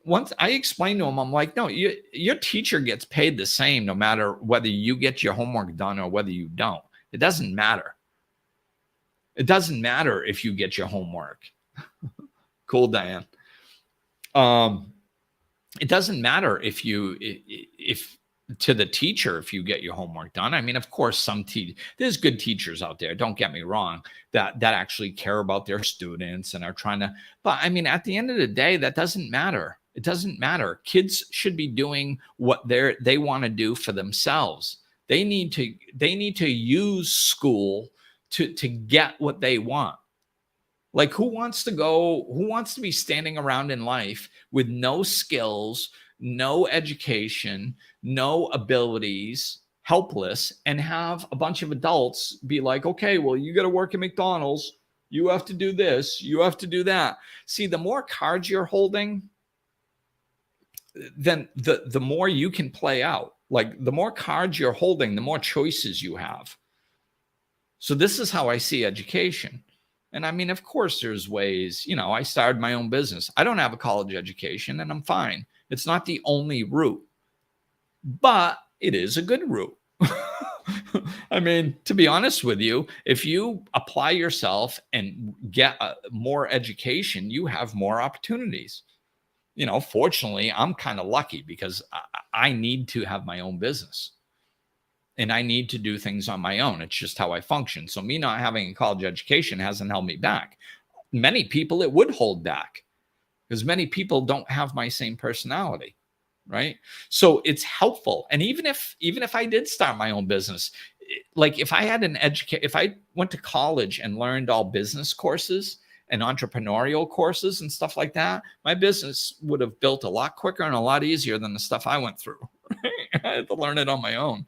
Once I explained to him, I'm like, no, your teacher gets paid the same no matter whether you get your homework done or whether you don't. It doesn't matter. It doesn't matter if you get your homework. Cool, Diane. It doesn't matter if to the teacher if you get your homework done. I mean, of course, there's good teachers out there, don't get me wrong, that actually care about their students and are trying to, but I mean, at the end of the day, that doesn't matter. It doesn't matter. Kids should be doing what they want to do for themselves. They need to use school to get what they want. Who wants to be standing around in life with no skills, no education, no abilities, helpless, and have a bunch of adults be like, okay, well, you got to work at McDonald's. You have to do this. You have to do that. See, the more cards you're holding, then the more you can play out. The more cards you're holding, the more choices you have. So this is how I see education. And I mean, of course, there's ways, I started my own business. I don't have a college education and I'm fine. It's not the only route, but it is a good route. I mean, to be honest with you, if you apply yourself and get more education, you have more opportunities. Fortunately, I'm kind of lucky because I need to have my own business. And I need to do things on my own. It's just how I function. So me not having a college education hasn't held me back. Many people it would hold back because many people don't have my same personality, right? So it's helpful. And even if I did start my own business, if I had if I went to college and learned all business courses and entrepreneurial courses and stuff like that, my business would have built a lot quicker and a lot easier than the stuff I went through. Right? I had to learn it on my own.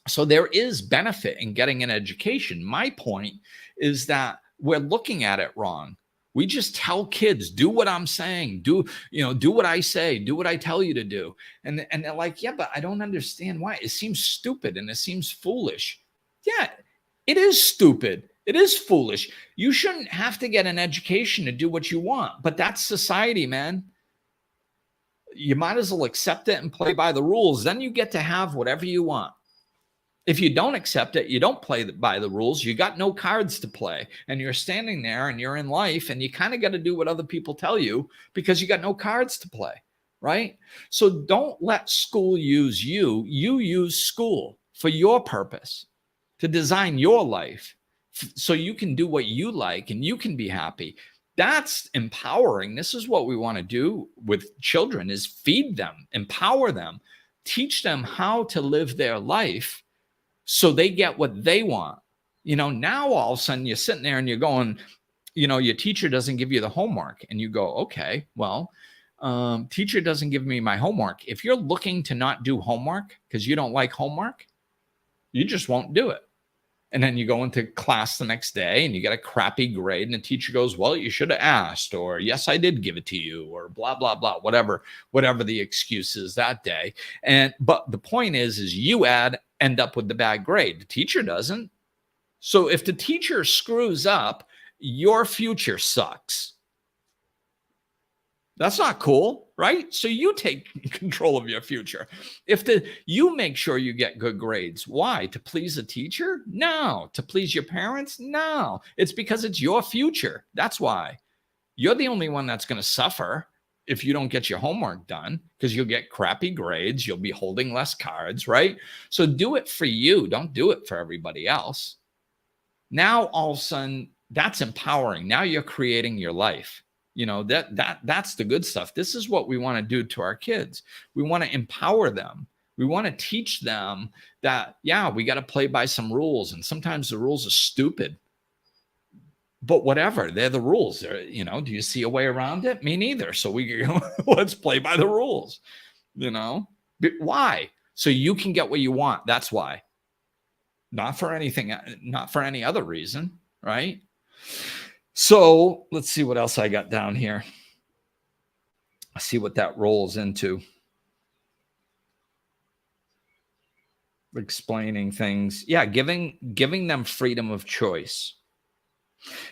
So there is benefit in getting an education. My point is that we're looking at it wrong. We just tell kids, do what I'm saying, do what I say, do what I tell you to do. And they're like, yeah, but I don't understand why. It seems stupid and it seems foolish. Yeah, it is stupid. It is foolish. You shouldn't have to get an education to do what you want, but that's society, man. you might as well accept it and play by the rules. Then you get to have whatever you want. If you don't accept it, you don't play by the rules, you got no cards to play, and you're standing there and you're in life and you kind of got to do what other people tell you because you got no cards to play, right? So don't let school use you. You use school for your purpose, to design your life so you can do what you like and you can be happy. That's empowering. This is what we want to do with children, is feed them, empower them, teach them how to live their life so they get what they want. Now all of a sudden you're sitting there and you're going, your teacher doesn't give you the homework, and you go, okay, well, teacher doesn't give me my homework. If you're looking to not do homework because you don't like homework, you just won't do it. And then you go into class the next day and you get a crappy grade, and the teacher goes, well, you should have asked, or yes, I did give it to you, or blah, blah, blah, whatever the excuse is that day. But the point is you end up with the bad grade. The teacher doesn't. So if the teacher screws up, your future sucks. That's not cool, right? So you take control of your future. You make sure you get good grades. Why? To please a teacher? No. To please your parents? No. It's because it's your future. That's why. You're the only one that's going to suffer if you don't get your homework done, because you'll get crappy grades. You'll be holding less cards, right? So do it for you. Don't do it for everybody else. Now, all of a sudden, that's empowering. Now you're creating your life. That's the good stuff. This is what we want to do to our kids. We want to empower them. We want to teach them that, yeah, we got to play by some rules. And sometimes the rules are stupid, but whatever, they're the rules. Do you see a way around it? Me neither. So let's play by the rules, But why? So you can get what you want. That's why. Not for anything, not for any other reason, right? So let's see what else I got down here. Let's see what that rolls into. Explaining things. Yeah, giving them freedom of choice.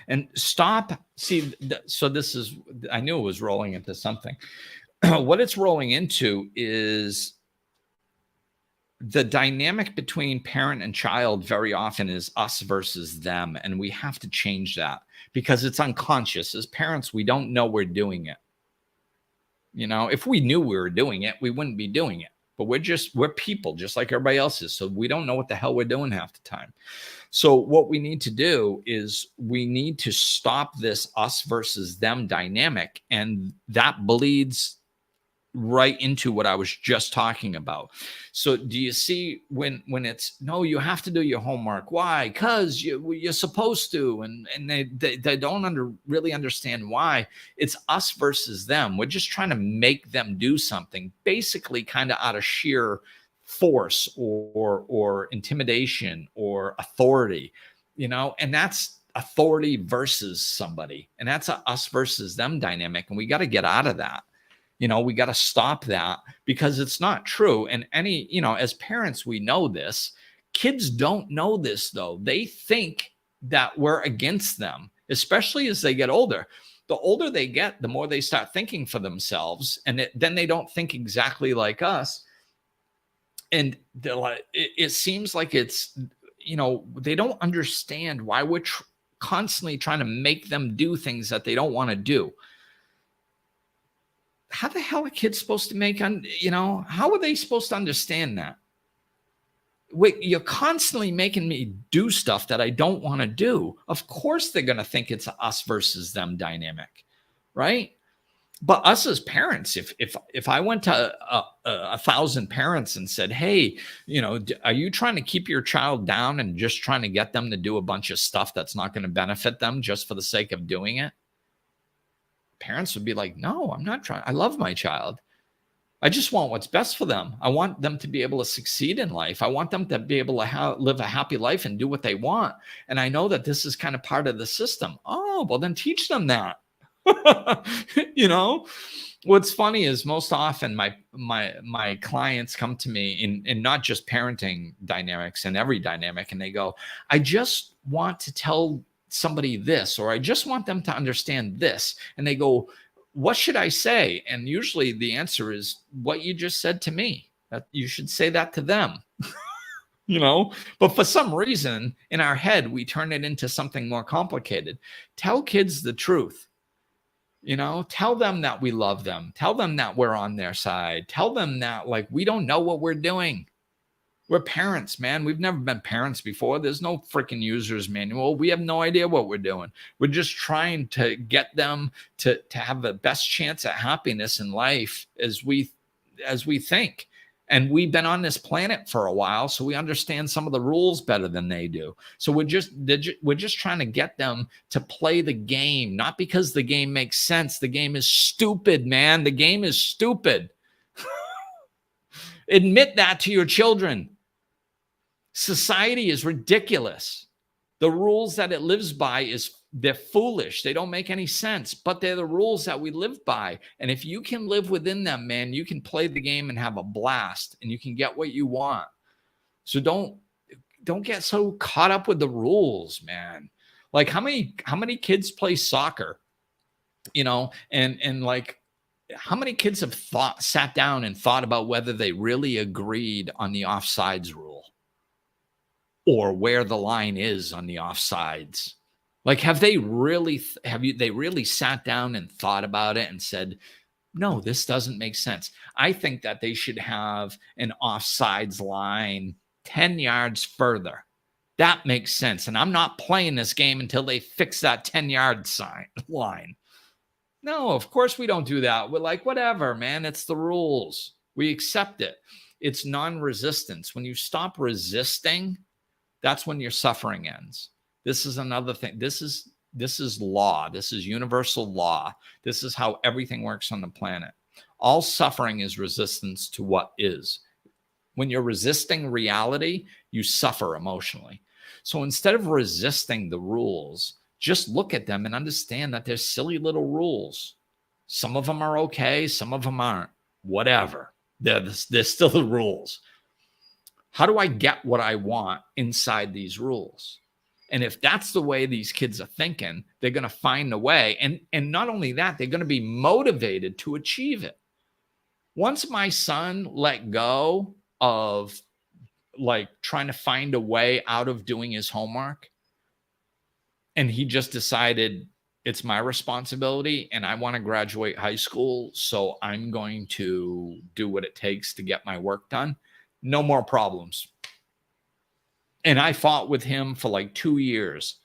And stop. See, so this is, I knew it was rolling into something. What it's rolling into is the dynamic between parent and child very often is us versus them. And we have to change that because it's unconscious. As parents, we don't know we're doing it. If we knew we were doing it, we wouldn't be doing it. But we're people just like everybody else is. So we don't know what the hell we're doing half the time. So what we need to do is we need to stop this us versus them dynamic. And that bleeds right into what I was just talking about. So do you see when it's, no, you have to do your homework. Why? Because you're supposed to. And they don't really understand why. It's us versus them. We're just trying to make them do something, basically kind of out of sheer force or intimidation or authority, and that's authority versus somebody. And that's a us versus them dynamic. And we got to get out of that. We got to stop that because it's not true. And as parents, we know this. Kids don't know this, though. They think that we're against them, especially as they get older. The older they get, the more they start thinking for themselves. And then they don't think exactly like us. And it seems like it's, they don't understand why we're constantly trying to make them do things that they don't want to do. How the hell are kids supposed to how are they supposed to understand that? Wait, you're constantly making me do stuff that I don't want to do. Of course, they're going to think it's us versus them dynamic, right? But us as parents, if I went to 1,000 parents and said, hey, are you trying to keep your child down and just trying to get them to do a bunch of stuff that's not going to benefit them just for the sake of doing it? Parents would be like, no, I'm not trying. I love my child. I just want what's best for them. I want them to be able to succeed in life. I want them to be able to live a happy life and do what they want. And I know that this is kind of part of the system. Oh, well, then teach them that. What's funny is most often my clients come to me in not just parenting dynamics and every dynamic, and they go, I just want to tell somebody this, or I just want them to understand this. And they go, what should I say? And usually the answer is what you just said to me. That you should say that to them. But for some reason in our head, we turn it into something more complicated. Tell kids the truth. Tell them that we love them. Tell them that we're on their side. Tell them that, like, we don't know what we're doing. We're parents, man. We've never been parents before. There's no freaking user's manual. We have no idea what we're doing. We're just trying to get them to have the best chance at happiness in life as we think. And we've been on this planet for a while, so we understand some of the rules better than they do. So we're just trying to get them to play the game, not because the game makes sense. The game is stupid, man. The game is stupid. Admit that to your children. Society is ridiculous. The rules that it lives by they're foolish. They don't make any sense, but they're the rules that we live by. And if you can live within them, man, you can play the game and have a blast, and you can get what you want. So don't get so caught up with the rules, man. Like how many kids play soccer, and like how many kids have sat down and thought about whether they really agreed on the offsides rule or where the line is on the offsides? Like, they really sat down and thought about it and said, no, this doesn't make sense. I think that they should have an offsides line 10 yards further. That makes sense. And I'm not playing this game until they fix that 10-yard line. No, of course we don't do that. We're like, whatever, man, it's the rules. We accept it. It's non-resistance. When you stop resisting, that's when your suffering ends. This is another thing. This is law. This is universal law. This is how everything works on the planet. All suffering is resistance to what is. When you're resisting reality, you suffer emotionally. So instead of resisting the rules, just look at them and understand that they're silly little rules. Some of them are okay. Some of them aren't. Whatever. They're still the rules. How do I get what I want inside these rules? And if that's the way these kids are thinking, they're going to find a way. And not only that, they're going to be motivated to achieve it. Once my son let go of like trying to find a way out of doing his homework, and he just decided it's my responsibility and I want to graduate high school, so I'm going to do what it takes to get my work done. No more problems. And I fought with him for like 2 years.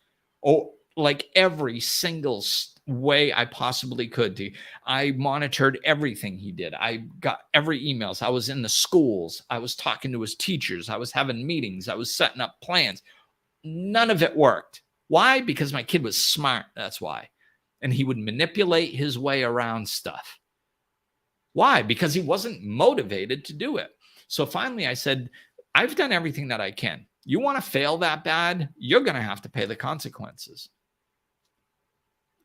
Oh, like every single way I possibly could. I monitored everything he did. I got every emails. I was in the schools. I was talking to his teachers. I was having meetings. I was setting up plans. None of it worked. Why? Because my kid was smart. That's why. And he would manipulate his way around stuff. Why? Because he wasn't motivated to do it. So finally I said, I've done everything that I can. You want to fail that bad? You're going to have to pay the consequences.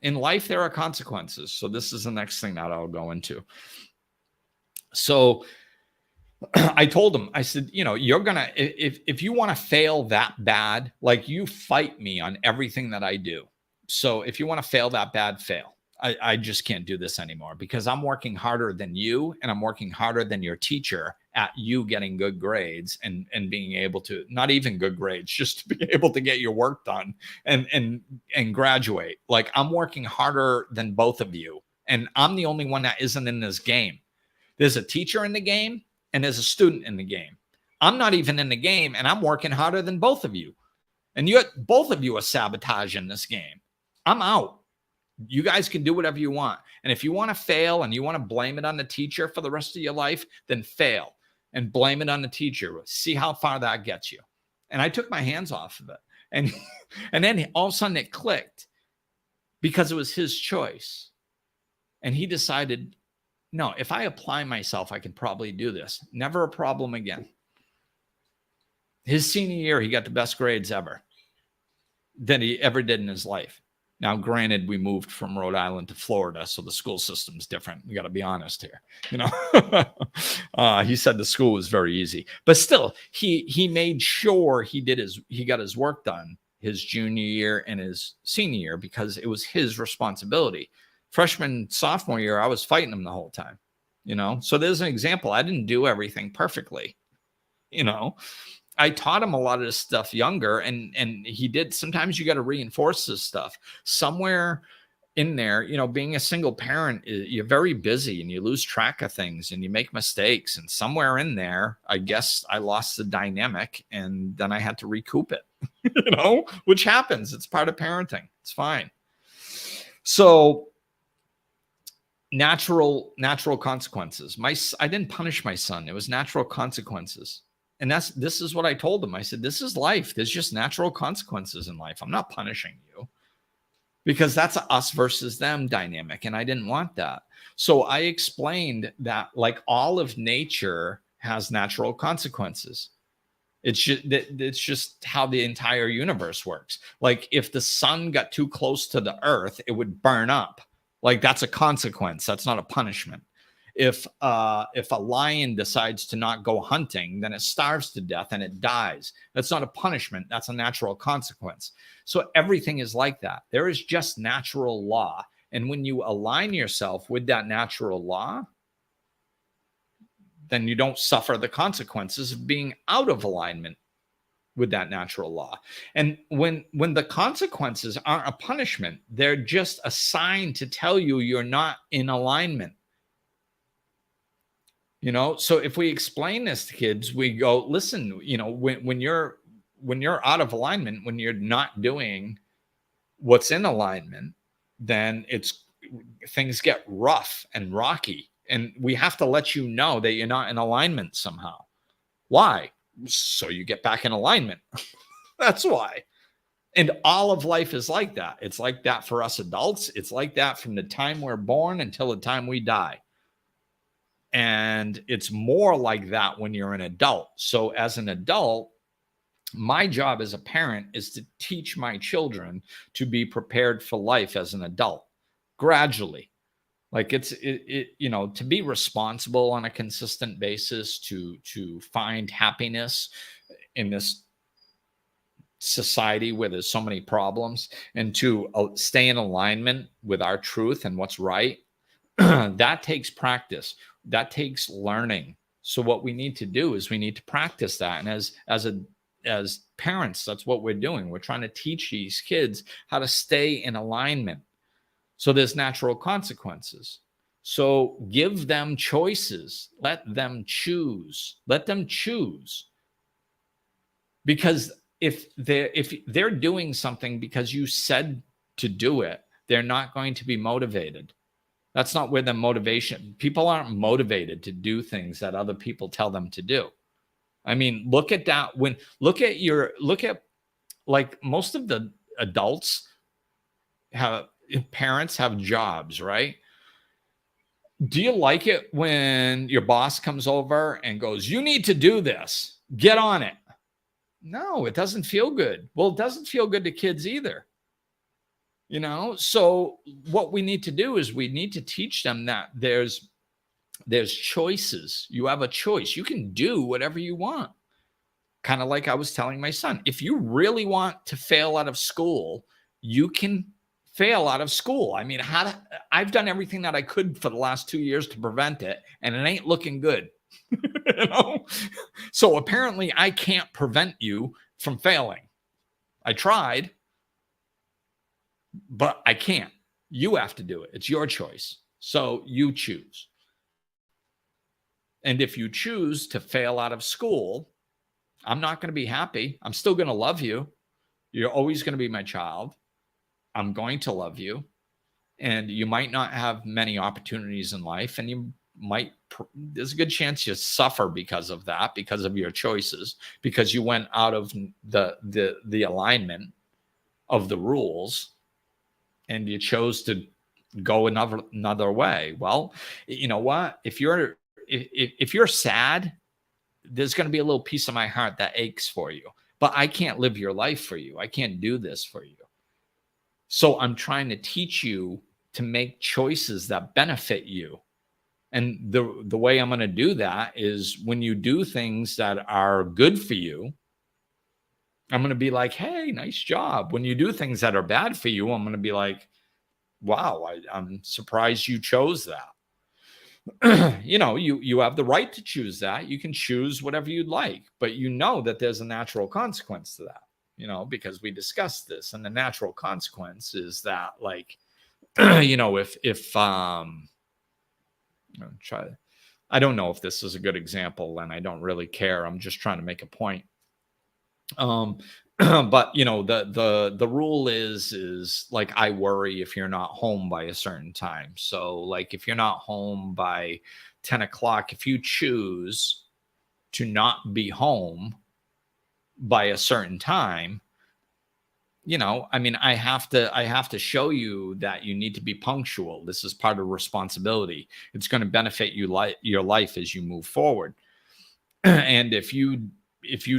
In life, there are consequences. So this is the next thing that I'll go into. So I told him, I said, you're going to, if you want to fail that bad, like you fight me on everything that I do. So if you want to fail that bad, fail. I just can't do this anymore because I'm working harder than you and I'm working harder than your teacher at you getting good grades and being able to, not even good grades, just to be able to get your work done and graduate. Like I'm working harder than both of you. And I'm the only one that isn't in this game. There's a teacher in the game and there's a student in the game. I'm not even in the game and I'm working harder than both of you. And both of you are sabotaging this game. I'm out. You guys can do whatever you want. And if you want to fail and you want to blame it on the teacher for the rest of your life, then fail and blame it on the teacher. See how far that gets you. And I took my hands off of it. And then all of a sudden it clicked because it was his choice. And he decided, no, if I apply myself, I can probably do this. Never a problem again. His senior year, he got the best grades ever than he ever did in his life. Now, granted, we moved from Rhode Island to Florida, so the school system's different. We got to be honest here. He said the school was very easy, but still, he made sure he got his work done his junior year and his senior year because it was his responsibility. Freshman, sophomore year, I was fighting him the whole time, So there's an example. I didn't do everything perfectly, I taught him a lot of this stuff younger, and he did. Sometimes you got to reinforce this stuff somewhere in there. Being a single parent, you're very busy and you lose track of things and you make mistakes. And somewhere in there, I guess I lost the dynamic, and then I had to recoup it, which happens. It's part of parenting. It's fine. So natural consequences. I didn't punish my son. It was natural consequences. And this is what I told him. I said, this is life. There's just natural consequences in life. I'm not punishing you, because that's a us versus them dynamic. And I didn't want that. So I explained that, like, all of nature has natural consequences. It's just how the entire universe works. Like, if the sun got too close to the earth, it would burn up. Like, that's a consequence. That's not a punishment. If a lion decides to not go hunting, then it starves to death and it dies. That's not a punishment. That's a natural consequence. So everything is like that. There is just natural law. And when you align yourself with that natural law, then you don't suffer the consequences of being out of alignment with that natural law. And when the consequences aren't a punishment, they're just a sign to tell you you're not in alignment. So if we explain this to kids, we go, listen, when you're out of alignment, when you're not doing what's in alignment, then things get rough and rocky. And we have to let you know that you're not in alignment somehow. Why? So you get back in alignment. That's why. And all of life is like that. It's like that for us adults. It's like that from the time we're born until the time we die. And it's more like that when you're an adult. So as an adult, my job as a parent is to teach my children to be prepared for life as an adult gradually. Like, to be responsible on a consistent basis, to find happiness in this society where there's so many problems, and to stay in alignment with our truth and what's right. That takes practice. That takes learning. So what we need to do is we need to practice that. And as parents, that's what we're doing. We're trying to teach these kids how to stay in alignment. So there's natural consequences. So give them choices. Let them choose. Let them choose. Because if they're doing something because you said to do it, they're not going to be motivated. That's not where the motivation. People aren't motivated to do things that other people tell them to do. I mean, look at that. Look at like most of the adults parents have jobs, right? Do you like it when your boss comes over and goes, you need to do this, get on it? No, it doesn't feel good. Well, it doesn't feel good to kids either. So what we need to do is we need to teach them that there's choices. You have a choice. You can do whatever you want. Kind of like I was telling my son, if you really want to fail out of school, you can fail out of school. I mean, I've done everything that I could for the last 2 years to prevent it, and it ain't looking good. So apparently I can't prevent you from failing. I tried, but I can't. You have to do it. It's your choice. So you choose. And if you choose to fail out of school, I'm not going to be happy. I'm still going to love you. You're always going to be my child. I'm going to love you. And you might not have many opportunities in life, and there's a good chance you suffer because of that, because of your choices, because you went out of the alignment of the rules and you chose to go another way. Well, you know what? If you're sad, there's going to be a little piece of my heart that aches for you, but I can't live your life for you. I can't do this for you. So I'm trying to teach you to make choices that benefit you. And the way I'm going to do that is when you do things that are good for you, I'm going to be like, hey, nice job. When you do things that are bad for you, I'm going to be like, wow, I'm surprised you chose that. You have the right to choose that. You can choose whatever you'd like, but you know that there's a natural consequence to that, because we discussed this, and the natural consequence is that, like, if try I don't know if this is a good example, and I don't really care. I'm just trying to make a point. Um, but the rule is like, I worry if you're not home by a certain time. So, like, if you're not home by 10 o'clock, if you choose to not be home by a certain time, I have to show you that you need to be punctual. This is part of responsibility. It's going to benefit your life as you move forward. And if you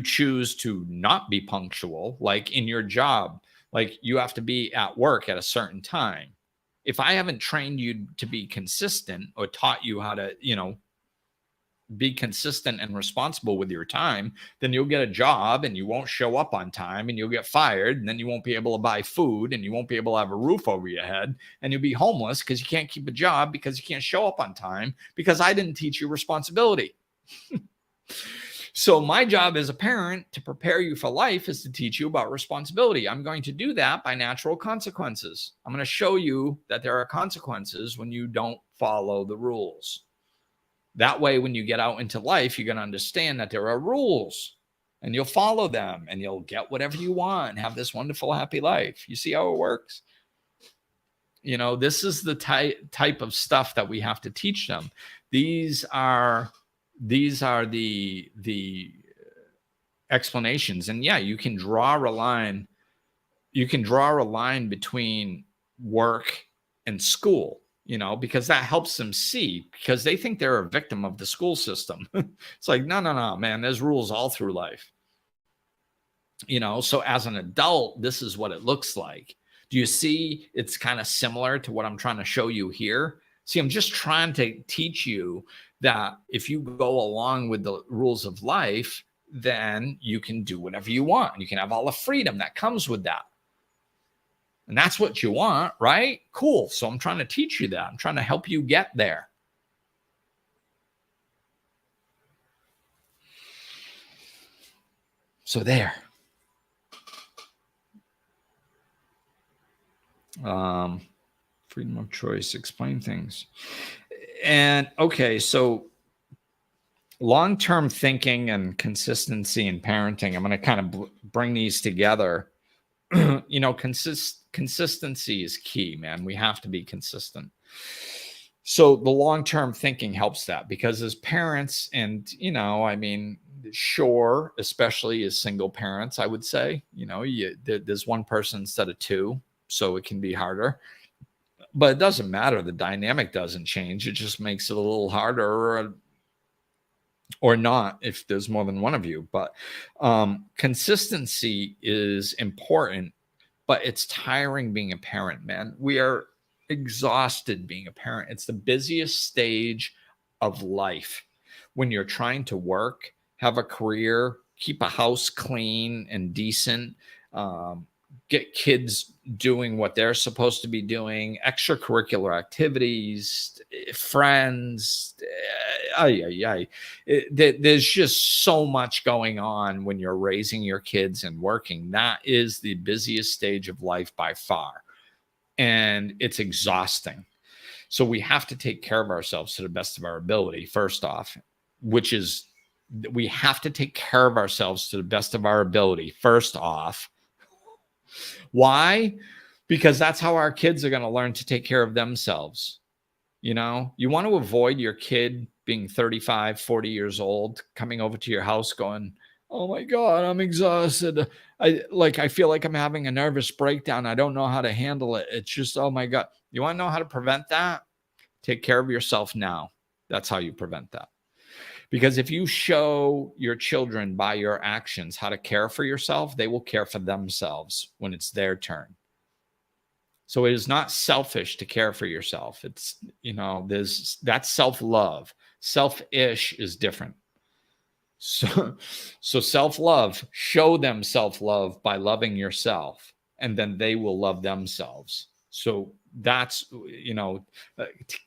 choose to not be punctual, like in your job, like, you have to be at work at a certain time. If I haven't trained you to be consistent, or taught you how to, be consistent and responsible with your time, then you'll get a job and you won't show up on time, and you'll get fired, and then you won't be able to buy food, and you won't be able to have a roof over your head, and you'll be homeless because you can't keep a job because you can't show up on time, because I didn't teach you responsibility. So my job as a parent to prepare you for life is to teach you about responsibility. I'm going to do that by natural consequences. I'm going to show you that there are consequences when you don't follow the rules. That way, when you get out into life, you're going to understand that there are rules, and you'll follow them, and you'll get whatever you want and have this wonderful, happy life. You see how it works? This is the type of stuff that we have to teach them. These are the explanations. And yeah, you can draw a line between work and school, because that helps them see, because they think they're a victim of the school system. It's like, no, man, there's rules all through life. So as an adult, this is what it looks like. Do you see? It's kind of similar to what I'm trying to show you here. See, I'm just trying to teach you that if you go along with the rules of life, then you can do whatever you want. You can have all the freedom that comes with that. And that's what you want, right? Cool. So I'm trying to teach you that. I'm trying to help you get there. So there. Freedom of choice, explain things. And okay, so long-term thinking and consistency in parenting, I'm going to kind of bring these together. Consistency is key, man. We have to be consistent. So the long-term thinking helps that, because as parents, and, sure, especially as single parents, I would say, there's one person instead of two, so it can be harder. But it doesn't matter. The dynamic doesn't change. It just makes it a little harder, or not, if there's more than one of you. But consistency is important, but it's tiring being a parent, man. We are exhausted being a parent. It's the busiest stage of life when you're trying to work, have a career, keep a house clean and decent, get kids doing what they're supposed to be doing, extracurricular activities, friends. There's just so much going on when you're raising your kids and working. That is the busiest stage of life by far. And it's exhausting. So we have to take care of ourselves to the best of our ability, first off, which is, we have to take care of ourselves to the best of our ability, first off. Why? Because that's how our kids are going to learn to take care of themselves. You want to avoid your kid being 35, 40 years old, coming over to your house going, oh my God, I'm exhausted. I feel like I'm having a nervous breakdown. I don't know how to handle it. It's just, oh my God. You want to know how to prevent that? Take care of yourself now. That's how you prevent that. Because if you show your children by your actions how to care for yourself, they will care for themselves when it's their turn. So it is not selfish to care for yourself. It's, that's self-love. Selfish is different. So self-love, show them self-love by loving yourself, and then they will love themselves. So that's,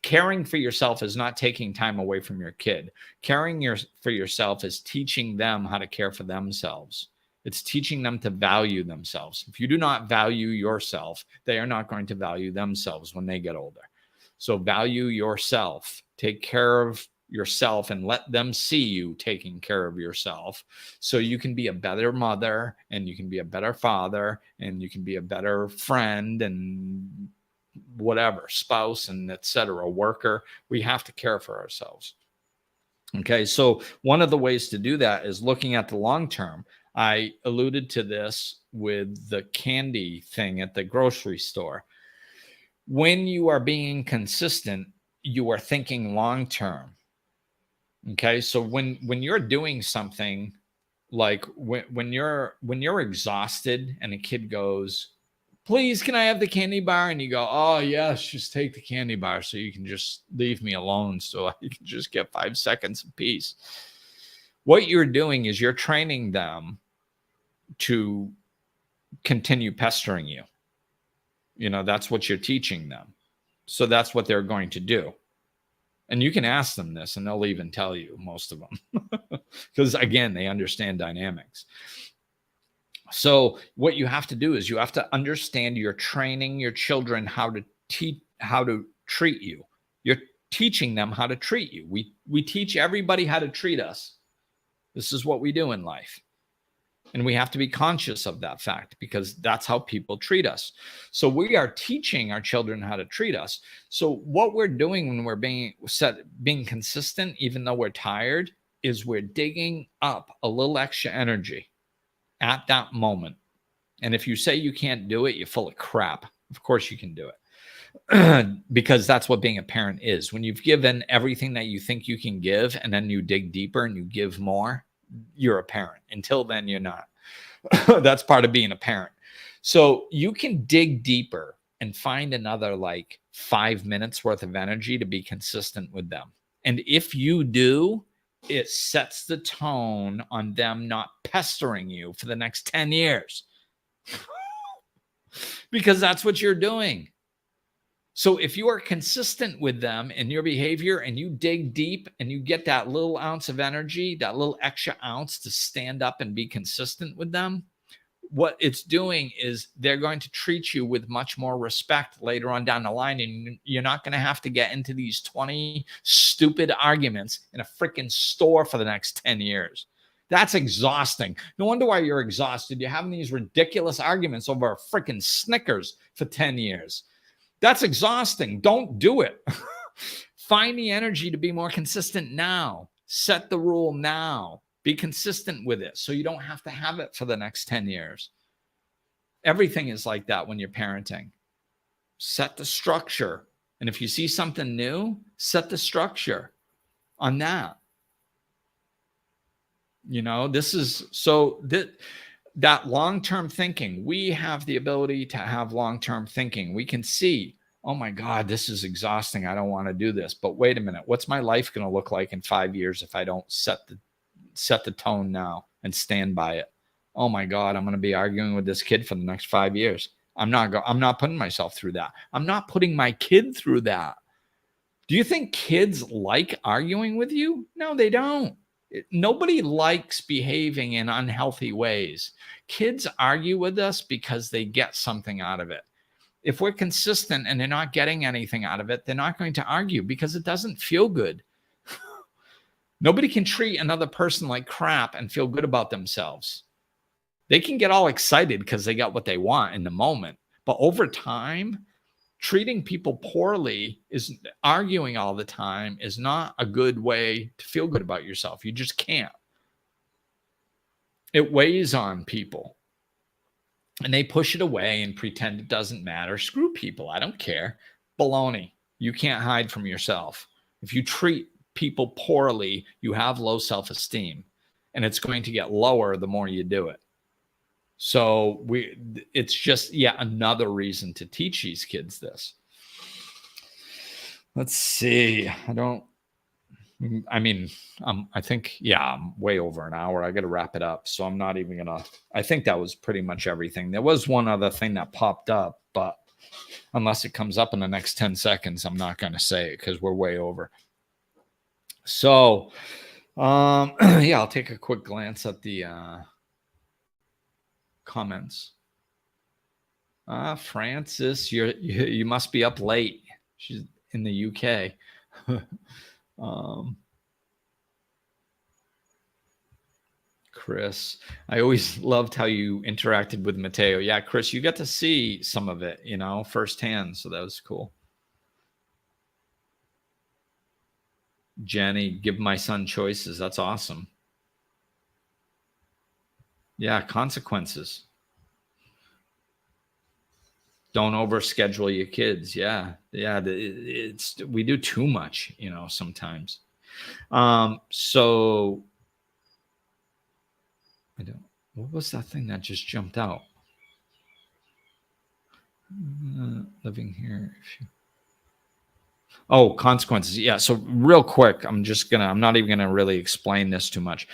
caring for yourself is not taking time away from your kid. Caring for yourself is teaching them how to care for themselves. It's teaching them to value themselves. If you do not value yourself, they are not going to value themselves when they get older. So value yourself, take care of yourself, and let them see you taking care of yourself, so you can be a better mother, and you can be a better father, and you can be a better friend, and whatever, spouse, and etc., worker. We have to care for ourselves. Okay, so one of the ways to do that is looking at the long term. I alluded to this with the candy thing at the grocery store. When you are being consistent, you are thinking long term. Okay, so when you're doing something, like when you're exhausted and a kid goes, "Please, can I have the candy bar?" And you go, "Oh yes, just take the candy bar so you can just leave me alone so I can just get 5 seconds of peace." What you're doing is you're training them to continue pestering you. That's what you're teaching them. So that's what they're going to do. And you can ask them this, and they'll even tell you, most of them, because again, they understand dynamics. So what you have to do is you have to understand you're training your children how to treat you. You're teaching them how to treat you. We teach everybody how to treat us. This is what we do in life. And we have to be conscious of that fact, because that's how people treat us. So we are teaching our children how to treat us. So what we're doing when we're being consistent, even though we're tired, is we're digging up a little extra energy at that moment. And if you say you can't do it, you're full of crap. Of course you can do it. Because that's what being a parent is. When you've given everything that you think you can give, and then you dig deeper and you give more, you're a parent. Until then, you're not. That's part of being a parent. So you can dig deeper and find another 5 minutes worth of energy to be consistent with them. And if you do, it sets the tone on them not pestering you for the next 10 years. Because that's what you're doing. So if you are consistent with them in your behavior, and you dig deep and you get that little ounce of energy, that little extra ounce to stand up and be consistent with them, what it's doing is they're going to treat you with much more respect later on down the line. And you're not going to have to get into these 20 stupid arguments in a freaking store for the next 10 years. That's exhausting. No wonder why you're exhausted. You're having these ridiculous arguments over a freaking Snickers for 10 years. That's exhausting. Don't do it. Find the energy to be more consistent now. Set the rule now. Be consistent with it so you don't have to have it for the next 10 years. Everything is like that when you're parenting. Set the structure. And if you see something new, set the structure on that. This is so that long-term thinking. We have the ability to have long-term thinking. We can see, oh my God, this is exhausting. I don't want to do this. But wait a minute, what's my life going to look like in 5 years if I don't set the tone now and stand by it? Oh my God, I'm going to be arguing with this kid for the next 5 years. I'm not putting myself through that. I'm not putting my kid through that. Do you think kids like arguing with you? No, they don't. Nobody likes behaving in unhealthy ways. Kids argue with us because they get something out of it. If we're consistent and they're not getting anything out of it, they're not going to argue because it doesn't feel good. Nobody can treat another person like crap and feel good about themselves. They can get all excited because they got what they want in the moment. But over time, treating people poorly, arguing all the time, is not a good way to feel good about yourself. You just can't. It weighs on people. And they push it away and pretend it doesn't matter. Screw people. I don't care. Baloney. You can't hide from yourself. If you treat people poorly, you have low self-esteem. And it's going to get lower the more you do it. So it's just yet another reason to teach these kids this. Let's see. I think, I'm way over an hour. I got to wrap it up. So I'm not even I think that was pretty much everything. There was one other thing that popped up, but Unless it comes up in the next 10 seconds, I'm not going to say it because we're way over. So, yeah, I'll take a quick glance at the comments. Francis, you must be up late. She's in the UK. Chris, I always loved how you interacted with Mateo. Yeah, Chris, you got to see some of it, firsthand. So that was cool. Jenny, give my son choices. That's awesome. Yeah, consequences. Don't overschedule your kids. Yeah. We do too much, sometimes. So what was that thing that just jumped out? Living here. Oh, consequences. Yeah. So real quick, I'm not even gonna really explain this too much.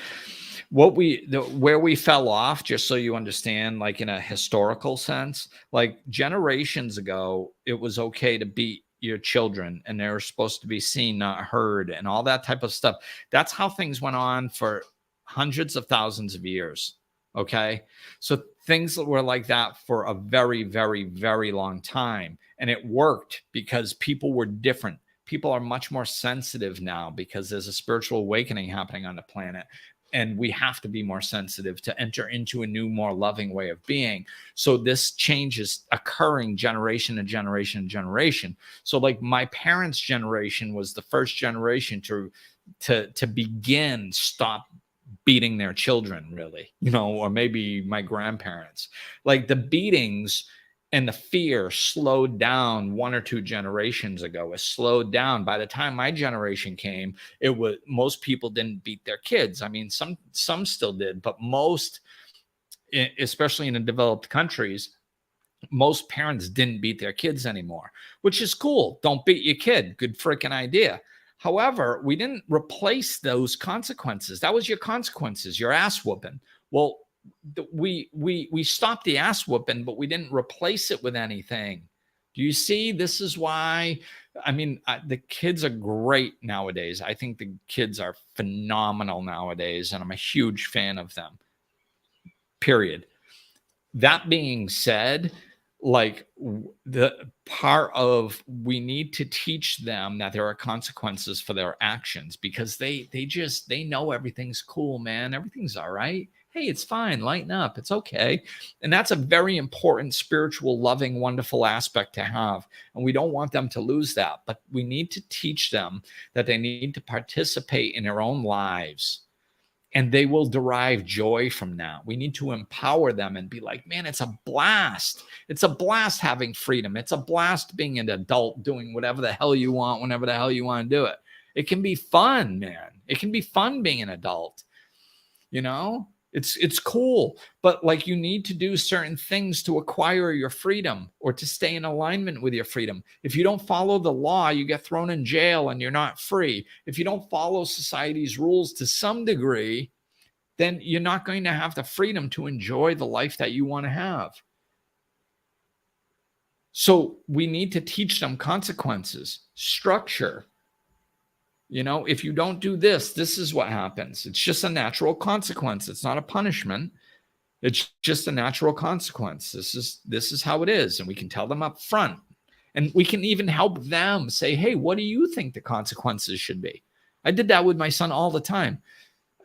Where we fell off, just so you understand, like in a historical sense, like generations ago, it was okay to beat your children and they were supposed to be seen, not heard, and all that type of stuff. That's how things went on for hundreds of thousands of years. Okay. So things were like that for a very, very, very long time. And it worked because people were different. People are much more sensitive now because there's a spiritual awakening happening on the planet. And we have to be more sensitive to enter into a new, more loving way of being. So this change is occurring generation to generation to generation. So like my parents' generation was the first generation to begin stop beating their children, really, or maybe my grandparents. Like the beatings and the fear slowed down 1 or 2 generations ago. It slowed down. By the time my generation came, most people didn't beat their kids. I mean, some still did, but most, especially in the developed countries, most parents didn't beat their kids anymore, which is cool. Don't beat your kid. Good freaking idea. However, we didn't replace those consequences. That was your consequences, your ass whooping. Well, we stopped the ass whooping, but we didn't replace it with anything. Do you see? This is why, the kids are great nowadays. I think the kids are phenomenal nowadays, and I'm a huge fan of them. Period. That being said, like the part of we need to teach them that there are consequences for their actions, because they know everything's cool, man. Everything's all right. Hey, it's fine. Lighten up. It's okay. And that's a very important spiritual, loving, wonderful aspect to have. And we don't want them to lose that, but we need to teach them that they need to participate in their own lives. And they will derive joy from that. We need to empower them and be like, man, it's a blast. It's a blast having freedom. It's a blast being an adult, doing whatever the hell you want, whenever the hell you want to do it. It can be fun, man. It can be fun being an adult. It's cool, but like you need to do certain things to acquire your freedom or to stay in alignment with your freedom. If you don't follow the law, you get thrown in jail and you're not free. If you don't follow society's rules to some degree, then you're not going to have the freedom to enjoy the life that you want to have. So we need to teach them consequences, structure. If you don't do this, this is what happens. It's just a natural consequence. It's not a punishment. It's just a natural consequence. This is how it is. And we can tell them up front. And we can even help them say, hey, what do you think the consequences should be? I did that with my son all the time.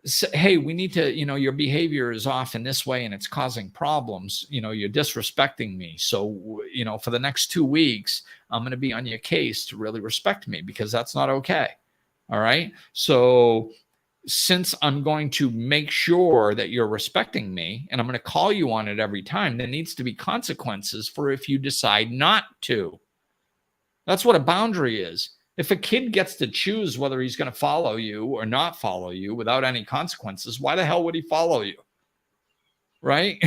So, hey, we need to, your behavior is off in this way and it's causing problems. You're disrespecting me. So, for the next 2 weeks, I'm going to be on your case to really respect me, because that's not okay. All right. So since I'm going to make sure that you're respecting me and I'm going to call you on it every time, there needs to be consequences for if you decide not to. That's what a boundary is. If a kid gets to choose whether he's going to follow you or not follow you without any consequences, why the hell would he follow you? Right?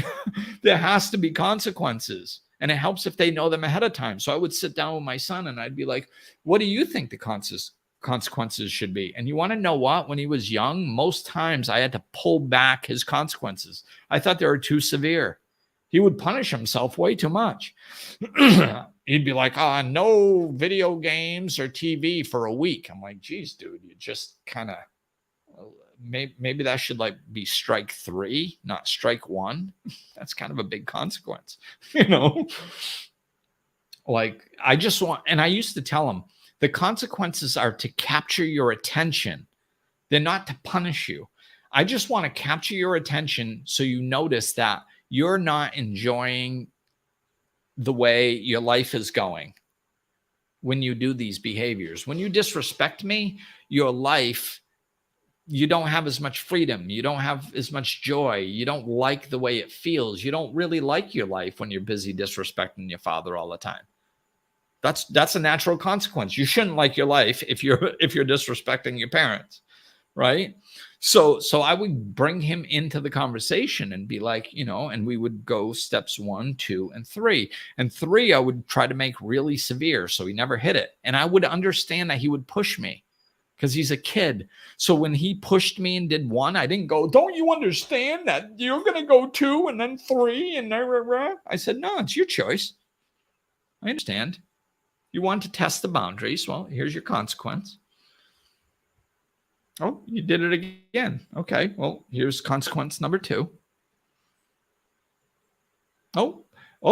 There has to be consequences. And it helps if they know them ahead of time. So I would sit down with my son and I'd be like, what do you think the consequences should be? And you want to know what? When he was young, most times I had to pull back his consequences. I thought they were too severe. He would punish himself way too much. he'd be like, no video games or TV for a week. I'm like, geez, dude, you just kind of, maybe that should like be strike 3, not strike 1. That's kind of a big consequence, like I just want, and I used to tell him the consequences are to capture your attention. They're not to punish you. I just want to capture your attention so you notice that you're not enjoying the way your life is going when you do these behaviors. When you disrespect me, your life, you don't have as much freedom. You don't have as much joy. You don't like the way it feels. You don't really like your life when you're busy disrespecting your father all the time. That's a natural consequence. You shouldn't like your life if you're disrespecting your parents, right? So I would bring him into the conversation and be like, and we would go steps 1, 2, and 3. And 3, I would try to make really severe so he never hit it. And I would understand that he would push me because he's a kid. So when he pushed me and did 1, I didn't go, don't you understand that you're going to go 2 and then 3 and I said, no, it's your choice. I understand. You want to test the boundaries. Well, here's your consequence. Oh, you did it again. Okay, well, here's consequence number 2. Oh,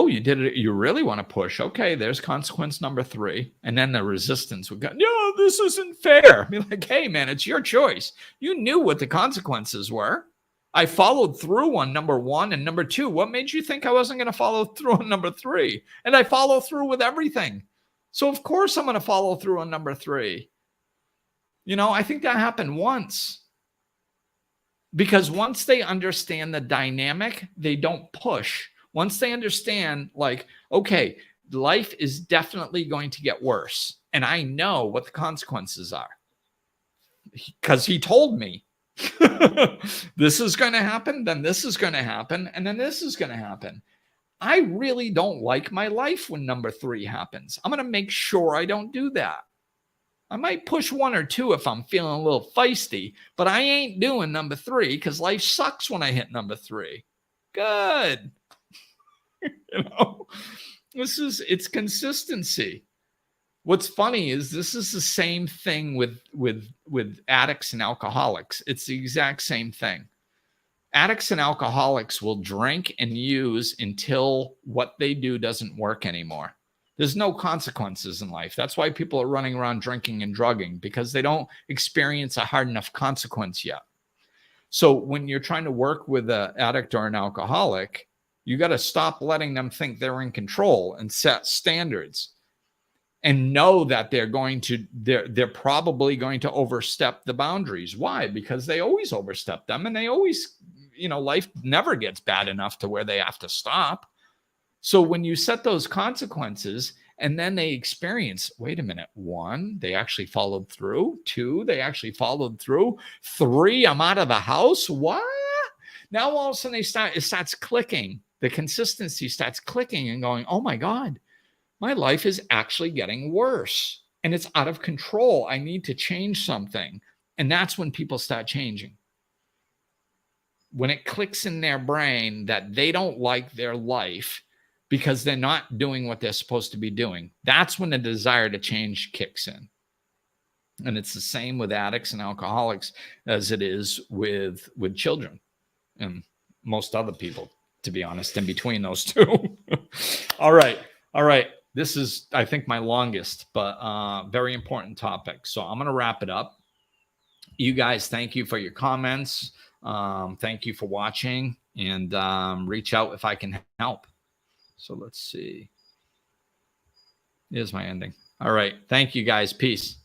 you did it. You really want to push. Okay, there's consequence number 3. And then the resistance would go, no, this isn't fair. Be like, hey, man, it's your choice. You knew what the consequences were. I followed through on number 1 and number 2. What made you think I wasn't going to follow through on number 3? And I follow through with everything. So, of course, I'm going to follow through on number 3. I think that happened once. Because once they understand the dynamic, they don't push. Once they understand, like, okay, life is definitely going to get worse. And I know what the consequences are. Because he told me. This is going to happen, then this is going to happen, and then this is going to happen. I really don't like my life when number 3 happens. I'm going to make sure I don't do that. I might push 1 or 2 if I'm feeling a little feisty, but I ain't doing number 3 because life sucks when I hit number 3. Good. It's consistency. What's funny is this is the same thing with addicts and alcoholics. It's the exact same thing. Addicts and alcoholics will drink and use until what they do doesn't work anymore. There's no consequences in life. That's why people are running around drinking and drugging, because they don't experience a hard enough consequence yet. So when you're trying to work with an addict or an alcoholic, you got to stop letting them think they're in control and set standards and know that they're probably going to overstep the boundaries. Why? Because they always overstep them, and they always, life never gets bad enough to where they have to stop. So when you set those consequences and then they experience, wait a minute, 1, they actually followed through. 2, they actually followed through. 3, I'm out of the house. What? Now all of a sudden it starts clicking. The consistency starts clicking and going, oh my God, my life is actually getting worse and it's out of control. I need to change something. And that's when people start changing. When it clicks in their brain that they don't like their life because they're not doing what they're supposed to be doing, that's when the desire to change kicks in. And it's the same with addicts and alcoholics as it is with children and most other people, to be honest, in between those two. All right. This is, I think, my longest, but very important topic. So I'm going to wrap it up. You guys, thank you for your comments. Thank you for watching, and reach out if I can help. So let's see. Here's my ending. All right. Thank you, guys. Peace.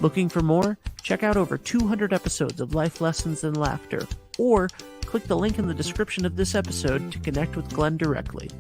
Looking for more? Check out over 200 episodes of Life Lessons and Laughter, or click the link in the description of this episode to connect with Glenn directly.